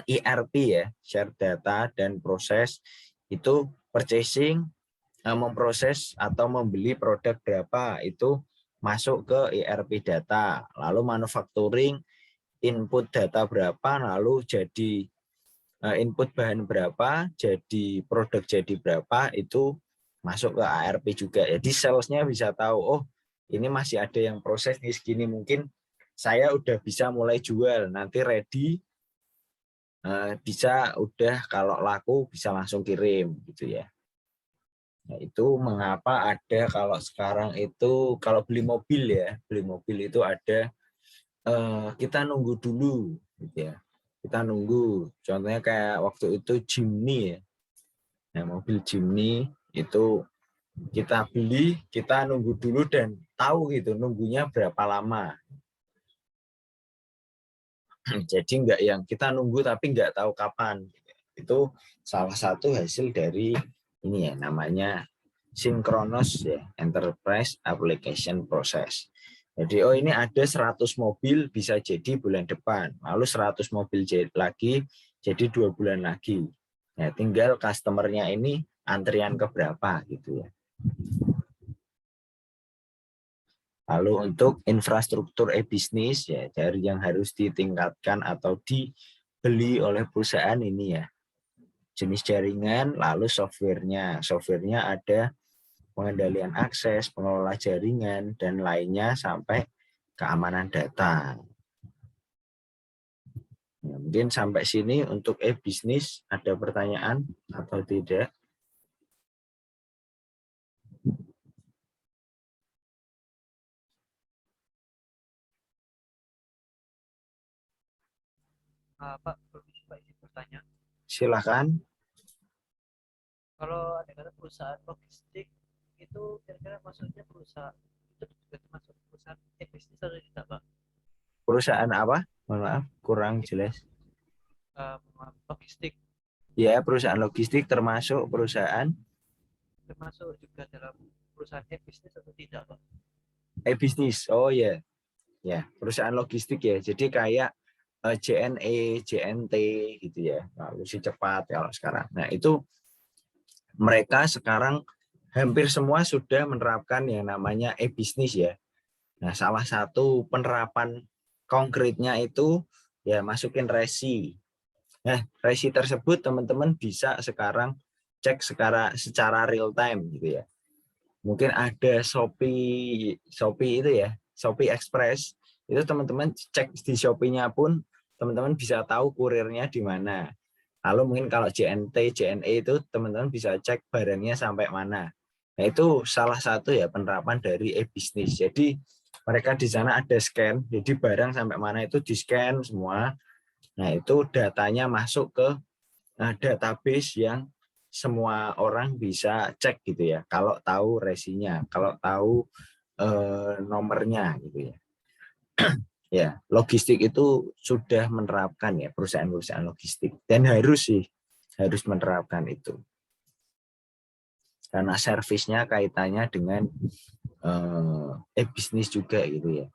ERP ya, share data dan proses, itu purchasing memproses atau membeli produk berapa itu masuk ke ERP data, lalu manufacturing input data berapa, lalu jadi input bahan berapa, jadi produk jadi berapa, itu masuk ke ARP juga. Jadi salesnya bisa tahu, oh ini masih ada yang proses nih segini, mungkin saya udah bisa mulai jual, nanti ready, bisa udah kalau laku bisa langsung kirim gitu ya. Nah, itu mengapa ada kalau sekarang itu kalau beli mobil ya, beli mobil itu ada kita nunggu dulu gitu ya. Kita nunggu, contohnya kayak waktu itu Jimny ya. Nah, mobil Jimny itu kita beli, kita nunggu dulu dan tahu gitu nunggunya berapa lama. Jadi enggak yang kita nunggu tapi enggak tahu kapan. Itu salah satu hasil dari ini ya, namanya Synchronous ya, Enterprise Application Process. Jadi oh ini ada 100 mobil bisa jadi bulan depan, lalu 100 mobil lagi jadi 2 bulan lagi. Nah, tinggal customernya ini antrian ke berapa gitu ya. Lalu untuk infrastruktur e-bisnis ya, dari yang harus ditingkatkan atau dibeli oleh perusahaan ini ya. Jenis jaringan, lalu softwarenya. Softwarenya ada pengendalian akses, pengelola jaringan, dan lainnya sampai keamanan data. Ya, mungkin sampai sini untuk e-bisnis, ada pertanyaan atau tidak? Pak, permisi Pak, izin bertanya. Silakan. Kalau ada kata perusahaan logistik itu kira-kira maksudnya perusahaan itu juga termasuk perusahaan bisnis atau tidak, Pak? Perusahaan apa? Mohon maaf, kurang jelas. Logistik Ya, perusahaan logistik termasuk perusahaan termasuk juga dalam perusahaan bisnis atau tidak, Pak? e-bisnis. Oh ya, ya perusahaan logistik ya. Jadi kayak JNE, JNT gitu ya. Lalu si cepat kalau sekarang. Nah itu mereka sekarang hampir semua sudah menerapkan yang namanya e-bisnis ya. Nah, salah satu penerapan konkretnya itu ya masukin resi. Nah, resi tersebut teman-teman bisa sekarang cek secara real time gitu ya. Mungkin ada Shopee itu ya, Shopee Express Itu teman-teman cek di Shopee-nya pun teman-teman bisa tahu kurirnya di mana. Lalu mungkin kalau JNT, JNE itu teman-teman bisa cek barangnya sampai mana. Nah, itu salah satu ya penerapan dari e-bisnis. Jadi mereka di sana ada scan, jadi barang sampai mana itu di-scan semua. Nah, itu datanya masuk ke database yang semua orang bisa cek gitu ya. Kalau tahu resinya, kalau tahu nomornya gitu ya. Ya, logistik itu sudah menerapkan ya perusahaan-perusahaan logistik dan harus menerapkan itu. Karena servisnya kaitannya dengan e-bisnis juga gitu ya.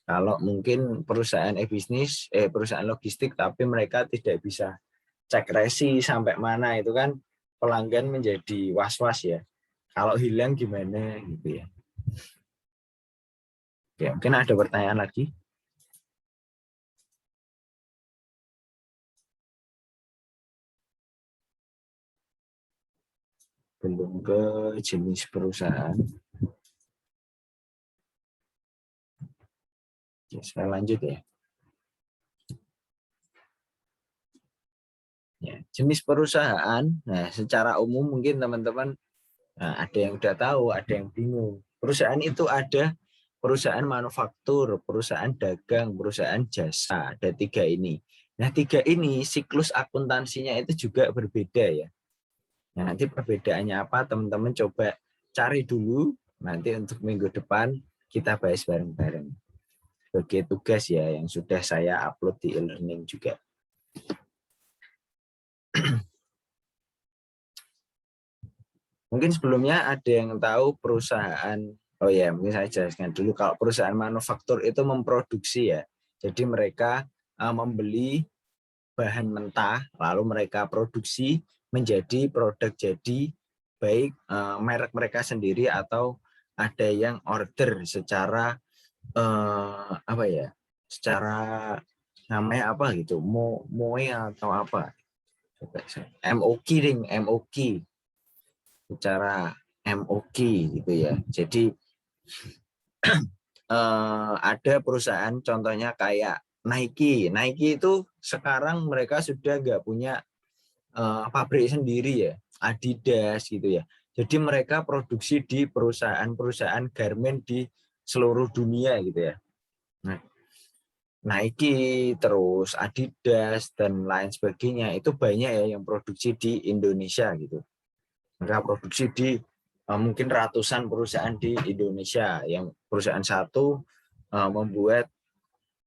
Kalau mungkin perusahaan e-bisnis, perusahaan logistik, tapi mereka tidak bisa cek resi sampai mana, itu kan pelanggan menjadi was-was ya. Kalau hilang gimana gitu ya. Oke, mungkin ada pertanyaan lagi? Belum ke jenis perusahaan. Oke, saya lanjut ya. Ya, jenis perusahaan, nah secara umum mungkin teman-teman ada yang udah tahu, ada yang bingung. Perusahaan itu ada perusahaan manufaktur, perusahaan dagang, perusahaan jasa, ada 3 ini. Nah 3 ini siklus akuntansinya itu juga berbeda ya. Nah nanti perbedaannya apa teman-teman coba cari dulu, nanti untuk minggu depan kita bahas bareng-bareng. Sebagai tugas ya yang sudah saya upload di e-learning juga. Mungkin sebelumnya ada yang tahu perusahaan, oh ya mungkin saya jelaskan dulu, kalau perusahaan manufaktur itu memproduksi ya, jadi mereka membeli bahan mentah, lalu mereka produksi menjadi produk jadi, baik merek mereka sendiri atau ada yang order secara apa ya, secara namanya apa gitu, moe atau apa, MOQ ding, MOQ secara MOQ gitu ya. Jadi ada perusahaan contohnya kayak Nike. Nike itu sekarang mereka sudah nggak punya pabrik sendiri ya, Adidas gitu ya. Jadi mereka produksi di perusahaan-perusahaan garment di seluruh dunia gitu ya. Nah, Nike, terus Adidas dan lain sebagainya itu banyak ya yang produksi di Indonesia gitu. Mereka produksi di mungkin ratusan perusahaan di Indonesia. Yang perusahaan satu membuat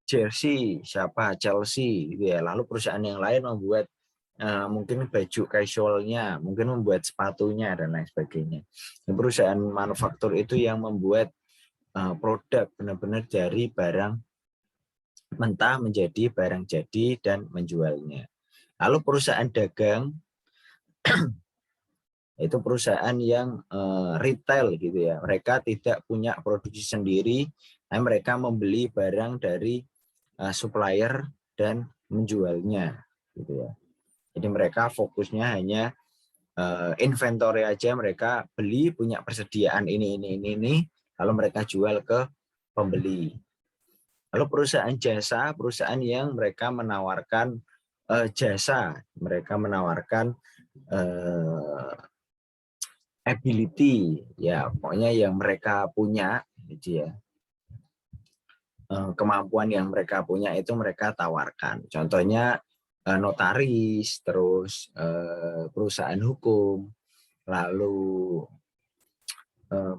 jersey, siapa Chelsea, gitu ya. Lalu perusahaan yang lain membuat mungkin baju casualnya, mungkin membuat sepatunya dan lain sebagainya. Dan perusahaan manufaktur itu yang membuat produk benar-benar dari barang mentah menjadi barang jadi dan menjualnya. Lalu perusahaan dagang itu perusahaan yang retail gitu ya. Mereka tidak punya produksi sendiri, nah mereka membeli barang dari supplier dan menjualnya gitu ya. Jadi mereka fokusnya hanya inventory aja, mereka beli punya persediaan ini, lalu mereka jual ke pembeli. Lalu perusahaan jasa, perusahaan yang mereka menawarkan jasa, mereka menawarkan ability ya, pokoknya yang mereka punya gitu ya, kemampuan yang mereka punya itu mereka tawarkan. Contohnya notaris, terus perusahaan hukum, lalu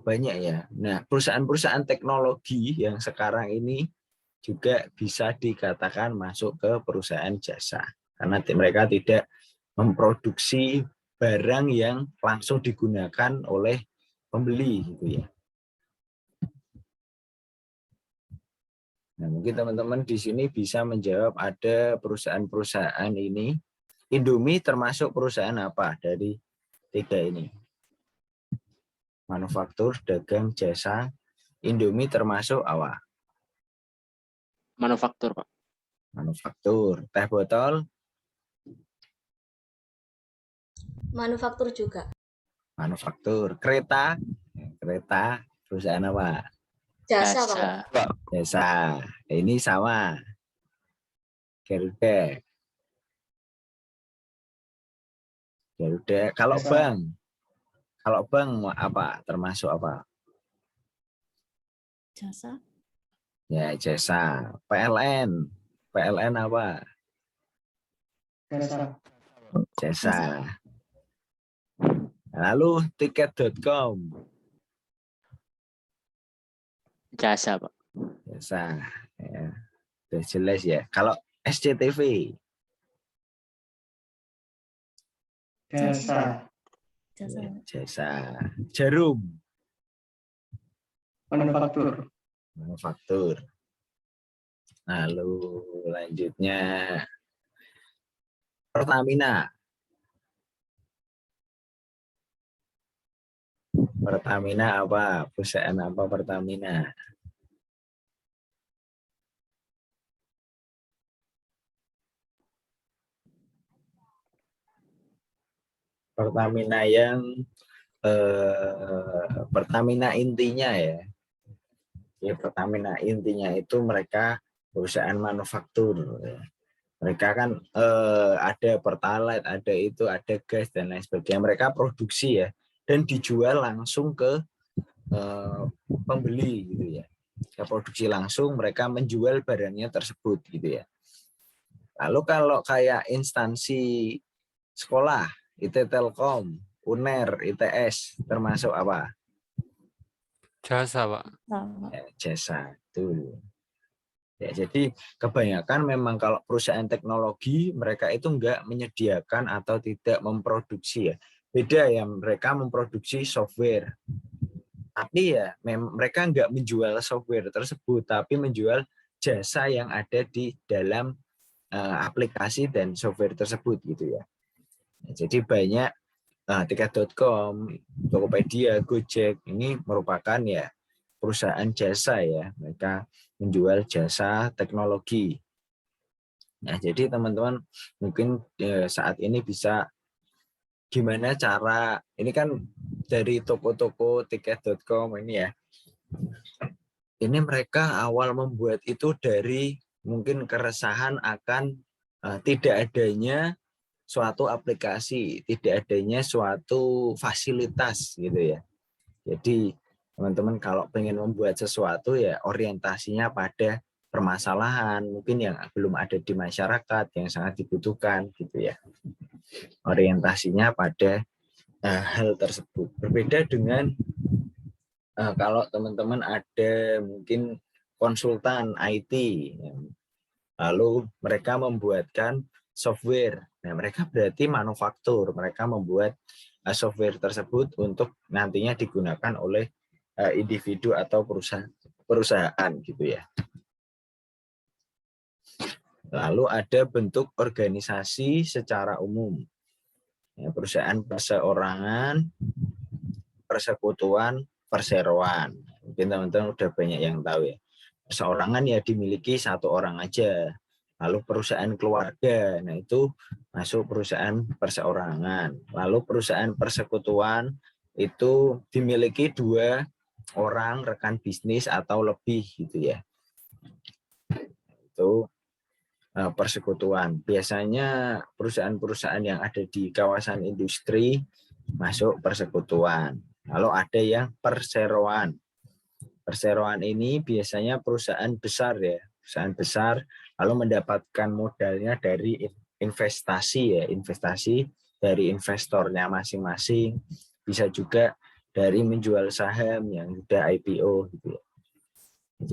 banyak ya. Nah, perusahaan-perusahaan teknologi yang sekarang ini juga bisa dikatakan masuk ke perusahaan jasa karena mereka tidak memproduksi barang yang langsung digunakan oleh pembeli gitu ya. Nah, mungkin teman-teman di sini bisa menjawab, ada perusahaan-perusahaan ini. Indomie termasuk perusahaan apa dari 3 ini? Manufaktur, dagang, jasa. Indomie termasuk apa? Manufaktur, Pak. Manufaktur. Teh botol? Manufaktur juga. Manufaktur. Kereta? Kereta perusahaan apa? Jasa, Pak. Jasa. Jasa. Ini sama. Garuda. Garuda. Kalau Jasa. bank. Kalau bank apa? Termasuk apa? Jasa. Ya, jasa. PLN. PLN apa? Jasa. Jasa. Lalu tiket.com. Jasa, Pak. Jasa. Ya, udah jelas ya. Kalau SCTV. Jasa. Jasa. Ya, jasa. Jarum. Manufaktur. Manufaktur. Lalu lanjutnya Pertamina. Pertamina apa? Perusahaan apa Pertamina? Pertamina yang Pertamina intinya ya. Ya, Pertamina intinya itu mereka perusahaan manufaktur. Ya. Mereka kan ada Pertalite, ada itu, ada gas dan lain sebagainya. Mereka produksi ya dan dijual langsung ke pembeli gitu ya. Ke produksi langsung, mereka menjual barangnya tersebut gitu ya. Lalu kalau kayak instansi sekolah, IT Telkom, UNER, ITS termasuk apa? Jasa, Pak. Ya, jasa itu. Ya, jadi kebanyakan memang kalau perusahaan teknologi mereka itu enggak menyediakan atau tidak memproduksi ya. Beda ya, mereka memproduksi software. Tapi ya mereka enggak menjual software tersebut, tapi menjual jasa yang ada di dalam aplikasi dan software tersebut gitu ya. Jadi banyak tiket.com, Tokopedia, Gojek ini merupakan ya perusahaan jasa ya, mereka menjual jasa teknologi. Nah, jadi teman-teman mungkin saat ini bisa gimana cara, ini kan dari toko-toko tiket.com ini ya, ini mereka awal membuat itu dari mungkin keresahan akan tidak adanya suatu aplikasi, tidak adanya suatu fasilitas gitu ya. Jadi teman-teman kalau pengen membuat sesuatu ya orientasinya pada permasalahan mungkin yang belum ada di masyarakat yang sangat dibutuhkan gitu ya. Orientasinya pada hal tersebut. Berbeda dengan kalau teman-teman ada mungkin konsultan IT, lalu mereka membuatkan software. Nah, mereka berarti manufaktur, mereka membuat software tersebut untuk nantinya digunakan oleh individu atau perusahaan gitu ya. Lalu ada bentuk organisasi secara umum. Ya, perusahaan perseorangan, persekutuan, perseroan. Mungkin teman-teman udah banyak yang tahu ya. Perseorangan ya dimiliki satu orang aja. Lalu perusahaan keluarga, nah itu masuk perusahaan perseorangan. Lalu perusahaan persekutuan itu dimiliki 2 orang rekan bisnis atau lebih gitu ya. Itu persekutuan. Biasanya perusahaan-perusahaan yang ada di kawasan industri masuk persekutuan. Lalu ada yang perseroan. Perseroan ini biasanya perusahaan besar ya, perusahaan besar lalu mendapatkan modalnya dari investasi ya, investasi dari investornya masing-masing, bisa juga dari menjual saham yang sudah IPO gitu ya.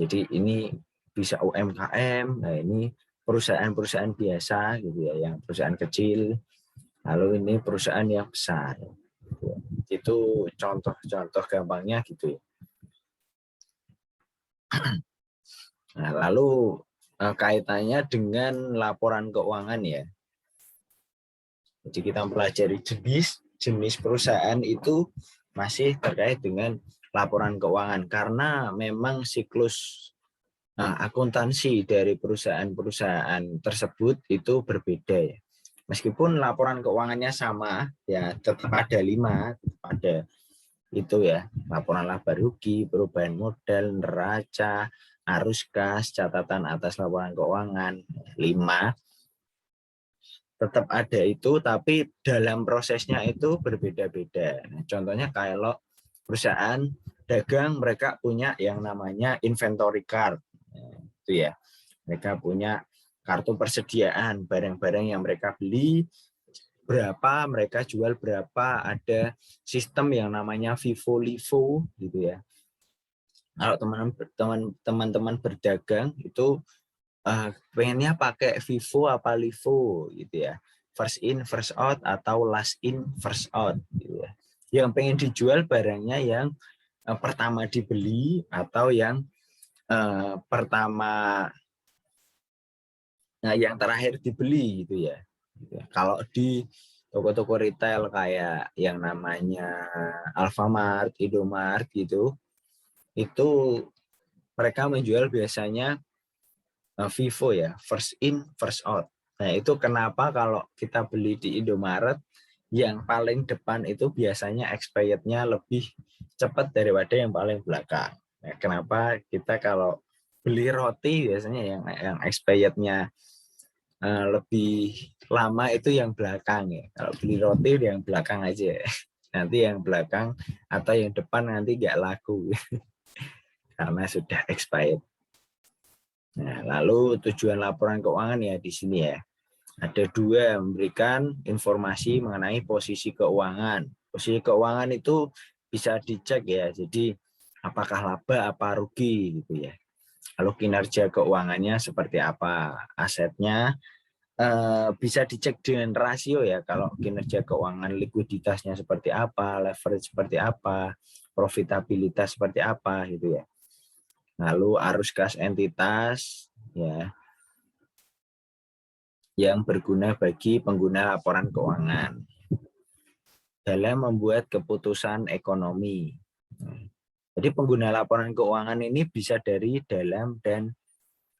Jadi ini bisa UMKM, nah ini perusahaan-perusahaan biasa gitu ya, yang perusahaan kecil, lalu ini perusahaan yang besar. Itu contoh-contoh gampangnya gitu ya. Nah, lalu kaitannya dengan laporan keuangan ya. Jadi kita pelajari jenis perusahaan itu masih terkait dengan laporan keuangan karena memang siklus akuntansi dari perusahaan-perusahaan tersebut itu berbeda ya. Meskipun laporan keuangannya sama ya tetap ada 5, tetap ada Itu ya, laporan laba rugi, perubahan modal, neraca, arus kas, catatan atas laporan keuangan. 5. Tetap ada itu, tapi dalam prosesnya itu berbeda-beda. Nah, contohnya kalau perusahaan dagang, mereka punya yang namanya inventory card. Nah, itu ya, mereka punya kartu persediaan barang-barang yang mereka beli, berapa mereka jual berapa, ada sistem yang namanya FIFO LIFO gitu ya. Kalau teman-teman berdagang itu pengennya pakai FIFO apa LIFO gitu ya, first in first out atau last in first out gitu ya. Yang pengen dijual barangnya yang pertama dibeli atau yang yang terakhir dibeli gitu ya. Kalau di toko-toko retail kayak yang namanya Alfamart, Indomart gitu, itu mereka menjual biasanya FIFO ya, first in first out. Nah, itu kenapa kalau kita beli di Indomaret yang paling depan itu biasanya expirednya lebih cepat daripada yang paling belakang. Nah, kenapa kita kalau beli roti biasanya yang expirednya lebih lama itu yang belakang ya. Kalau beli roti yang belakang aja. Nanti yang belakang atau yang depan nanti nggak laku karena sudah expired. Nah, lalu tujuan laporan keuangan ya di sini ya. Ada 2, memberikan informasi mengenai posisi keuangan. Posisi keuangan itu bisa dicek ya. Jadi apakah laba apa rugi gitu ya. Lalu kinerja keuangannya seperti apa, asetnya bisa dicek dengan rasio ya. Kalau kinerja keuangan, likuiditasnya seperti apa, leverage seperti apa, profitabilitas seperti apa gitu ya. Lalu arus kas entitas ya, yang berguna bagi pengguna laporan keuangan dalam membuat keputusan ekonomi. Jadi pengguna laporan keuangan ini bisa dari dalam dan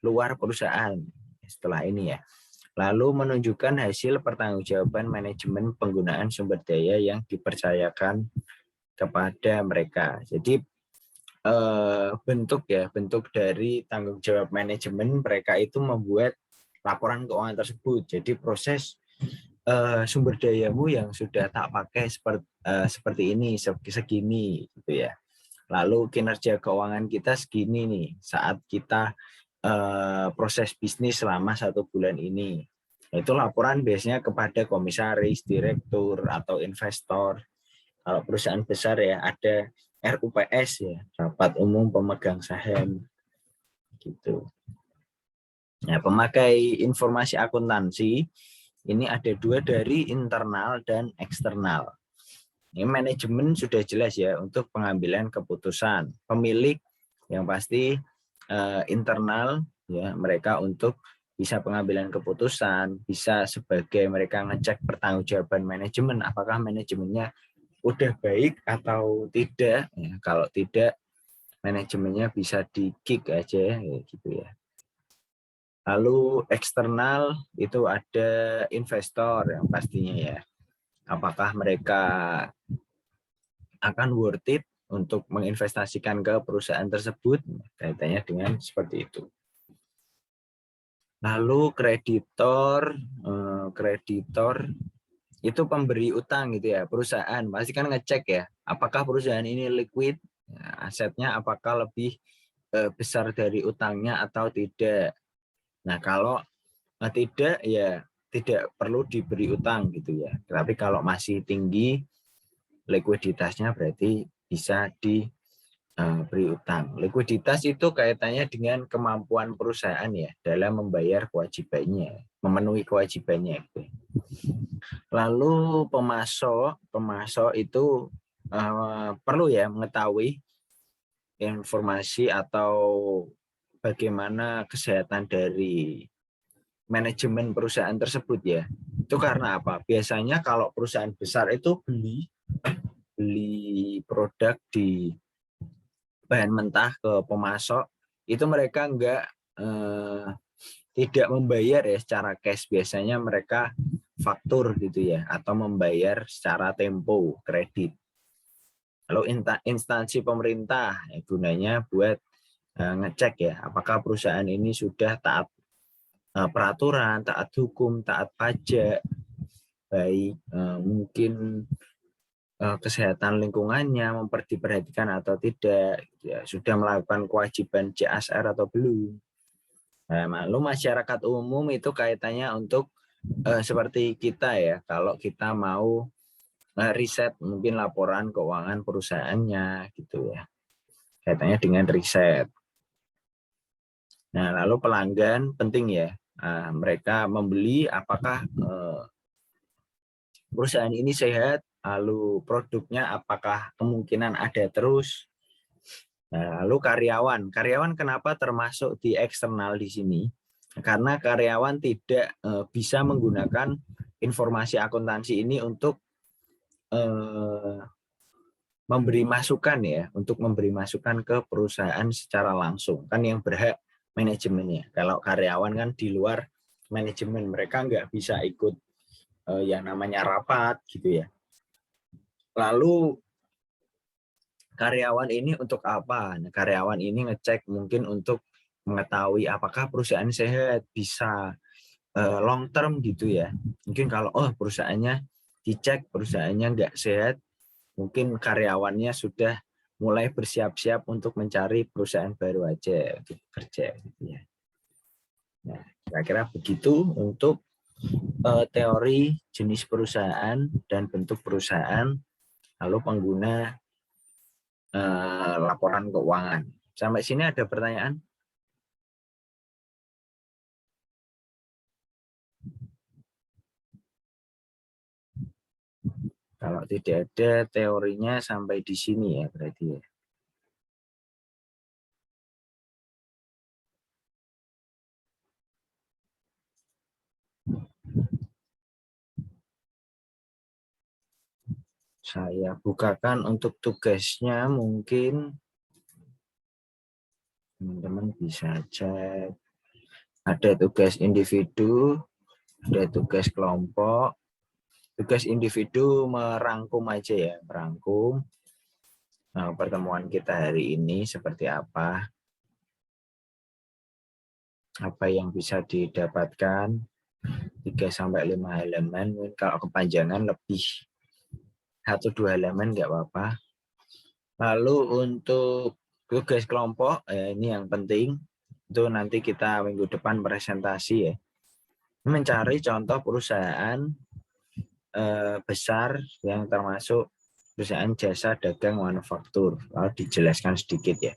luar perusahaan setelah ini ya. Lalu menunjukkan hasil pertanggungjawaban manajemen penggunaan sumber daya yang dipercayakan kepada mereka. Jadi bentuk dari tanggung jawab manajemen mereka itu membuat laporan keuangan tersebut. Jadi proses sumber dayamu yang sudah tak pakai seperti ini, segini gitu ya. Lalu kinerja keuangan kita segini nih saat kita proses bisnis selama 1 bulan ini. Itu laporan biasanya kepada komisaris, direktur atau investor. Kalau perusahaan besar ya ada RUPS ya, rapat umum pemegang saham gitu. Nah, pemakai informasi akuntansi ini ada 2 dari internal dan eksternal. Ini manajemen sudah jelas ya untuk pengambilan keputusan. Pemilik yang pasti internal ya, mereka untuk bisa pengambilan keputusan, bisa sebagai mereka ngecek pertanggungjawaban manajemen, apakah manajemennya udah baik atau tidak ya. Kalau tidak, manajemennya bisa di-kick aja ya, gitu ya. Lalu eksternal itu ada investor yang pastinya ya. Apakah mereka akan worth it untuk menginvestasikan ke perusahaan tersebut? Kaitannya dengan seperti itu. Lalu kreditor itu pemberi utang gitu ya, perusahaan pasti kan ngecek ya, apakah perusahaan ini liquid, asetnya apakah lebih besar dari utangnya atau tidak. Nah, kalau tidak ya tidak perlu diberi utang gitu ya. Tapi kalau masih tinggi likuiditasnya berarti bisa diberi utang. Likuiditas itu kaitannya dengan kemampuan perusahaan ya dalam membayar kewajibannya, memenuhi kewajibannya. Lalu pemasok itu perlu ya mengetahui informasi atau bagaimana kesehatan dari manajemen perusahaan tersebut ya. Itu karena apa? Biasanya kalau perusahaan besar itu beli produk di bahan mentah ke pemasok, itu mereka tidak membayar ya secara cash. Biasanya mereka faktur gitu ya, atau membayar secara tempo, kredit. Kalau instansi pemerintah ya, gunanya buat ngecek ya apakah perusahaan ini sudah taat peraturan, taat hukum, taat pajak, baik mungkin kesehatan lingkungannya diperhatikan atau tidak, ya, sudah melakukan kewajiban CSR atau belum. Nah, lalu masyarakat umum itu kaitannya untuk seperti kita ya, kalau kita mau riset mungkin laporan keuangan perusahaannya gitu ya, kaitannya dengan riset. Nah, lalu pelanggan penting ya, mereka membeli apakah perusahaan ini sehat, lalu produknya apakah kemungkinan ada terus. Nah, lalu karyawan kenapa termasuk di eksternal di sini? Karena karyawan tidak bisa menggunakan informasi akuntansi ini untuk memberi masukan ya, untuk memberi masukan ke perusahaan secara langsung. Kan yang berhak manajemennya. Kalau karyawan kan di luar manajemen, mereka nggak bisa ikut yang namanya rapat gitu ya. Lalu karyawan ini untuk apa? Nah, karyawan ini ngecek mungkin untuk mengetahui apakah perusahaan sehat, bisa long term gitu ya. Mungkin kalau perusahaannya dicek perusahaannya nggak sehat, mungkin karyawannya sudah mulai bersiap-siap untuk mencari perusahaan baru aja untuk kerja gitu ya. Nah, kira-kira begitu untuk teori jenis perusahaan dan bentuk perusahaan, lalu pengguna laporan keuangan. Sampai sini ada pertanyaan? Kalau tidak ada, teorinya sampai di sini ya berarti ya. Saya bukakan untuk tugasnya, mungkin teman-teman bisa cek. Ada tugas individu, ada tugas kelompok. Tugas individu merangkum aja ya, merangkum pertemuan kita hari ini seperti apa yang bisa didapatkan, 3-5 halaman, kalau kepanjangan lebih 1-2 halaman nggak apa-apa. Lalu untuk tugas kelompok, ini yang penting, itu nanti kita minggu depan presentasi ya, mencari contoh perusahaan besar yang termasuk perusahaan jasa dagang manufaktur. Lalu dijelaskan sedikit ya,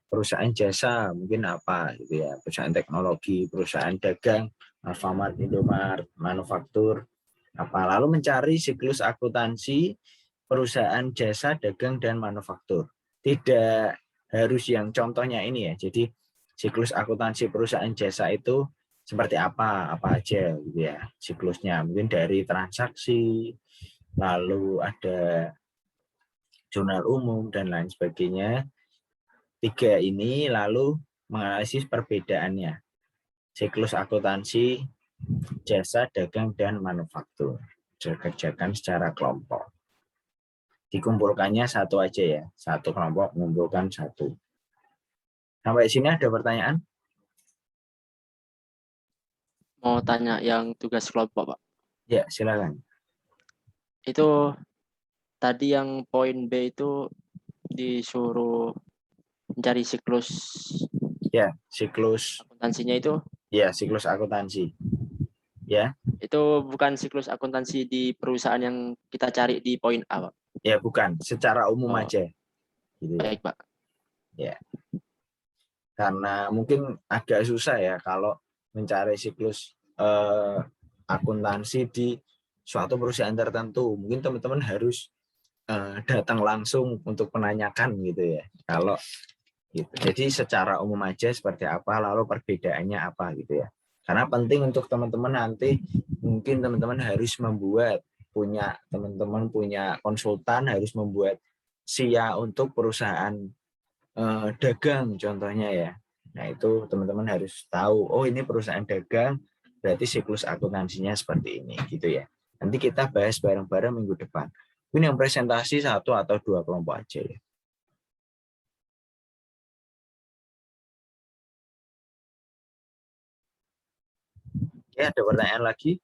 perusahaan jasa mungkin apa gitu ya, perusahaan teknologi, perusahaan dagang, Alfamart, Indomart, manufaktur apa. Lalu mencari siklus akuntansi perusahaan jasa dagang dan manufaktur. Tidak harus yang contohnya ini ya, jadi siklus akuntansi perusahaan jasa itu seperti apa aja gitu ya siklusnya, mungkin dari transaksi, lalu ada jurnal umum dan lain sebagainya. 3 ini lalu menganalisis perbedaannya, siklus akuntansi jasa dagang dan manufaktur, dikerjakan secara kelompok. Dikumpulkannya satu aja ya, satu kelompok mengumpulkan satu. Sampai sini ada pertanyaan? Mau tanya yang tugas kelompok, Pak. Ya, silakan. Itu tadi yang poin B itu disuruh mencari siklus. Ya, siklus akuntansinya itu. Ya, siklus akuntansi. Ya. Itu bukan siklus akuntansi di perusahaan yang kita cari di poin A, Pak. Ya, bukan, secara umum aja. Gitu ya. Baik, Pak. Ya. Karena mungkin agak susah ya kalau mencari siklus akuntansi di suatu perusahaan tertentu. Mungkin teman-teman harus datang langsung untuk menanyakan gitu ya. Kalau gitu. Jadi secara umum aja seperti apa, lalu perbedaannya apa gitu ya. Karena penting untuk teman-teman nanti, mungkin teman-teman harus membuat teman-teman punya konsultan, harus membuat SIA untuk perusahaan dagang contohnya ya. Nah itu teman-teman harus tahu, oh ini perusahaan dagang, berarti siklus akuntansinya seperti ini gitu ya. Nanti kita bahas bareng-bareng minggu depan. Ini yang presentasi 1 atau 2 kelompok aja ya. Oke, ada pertanyaan lagi?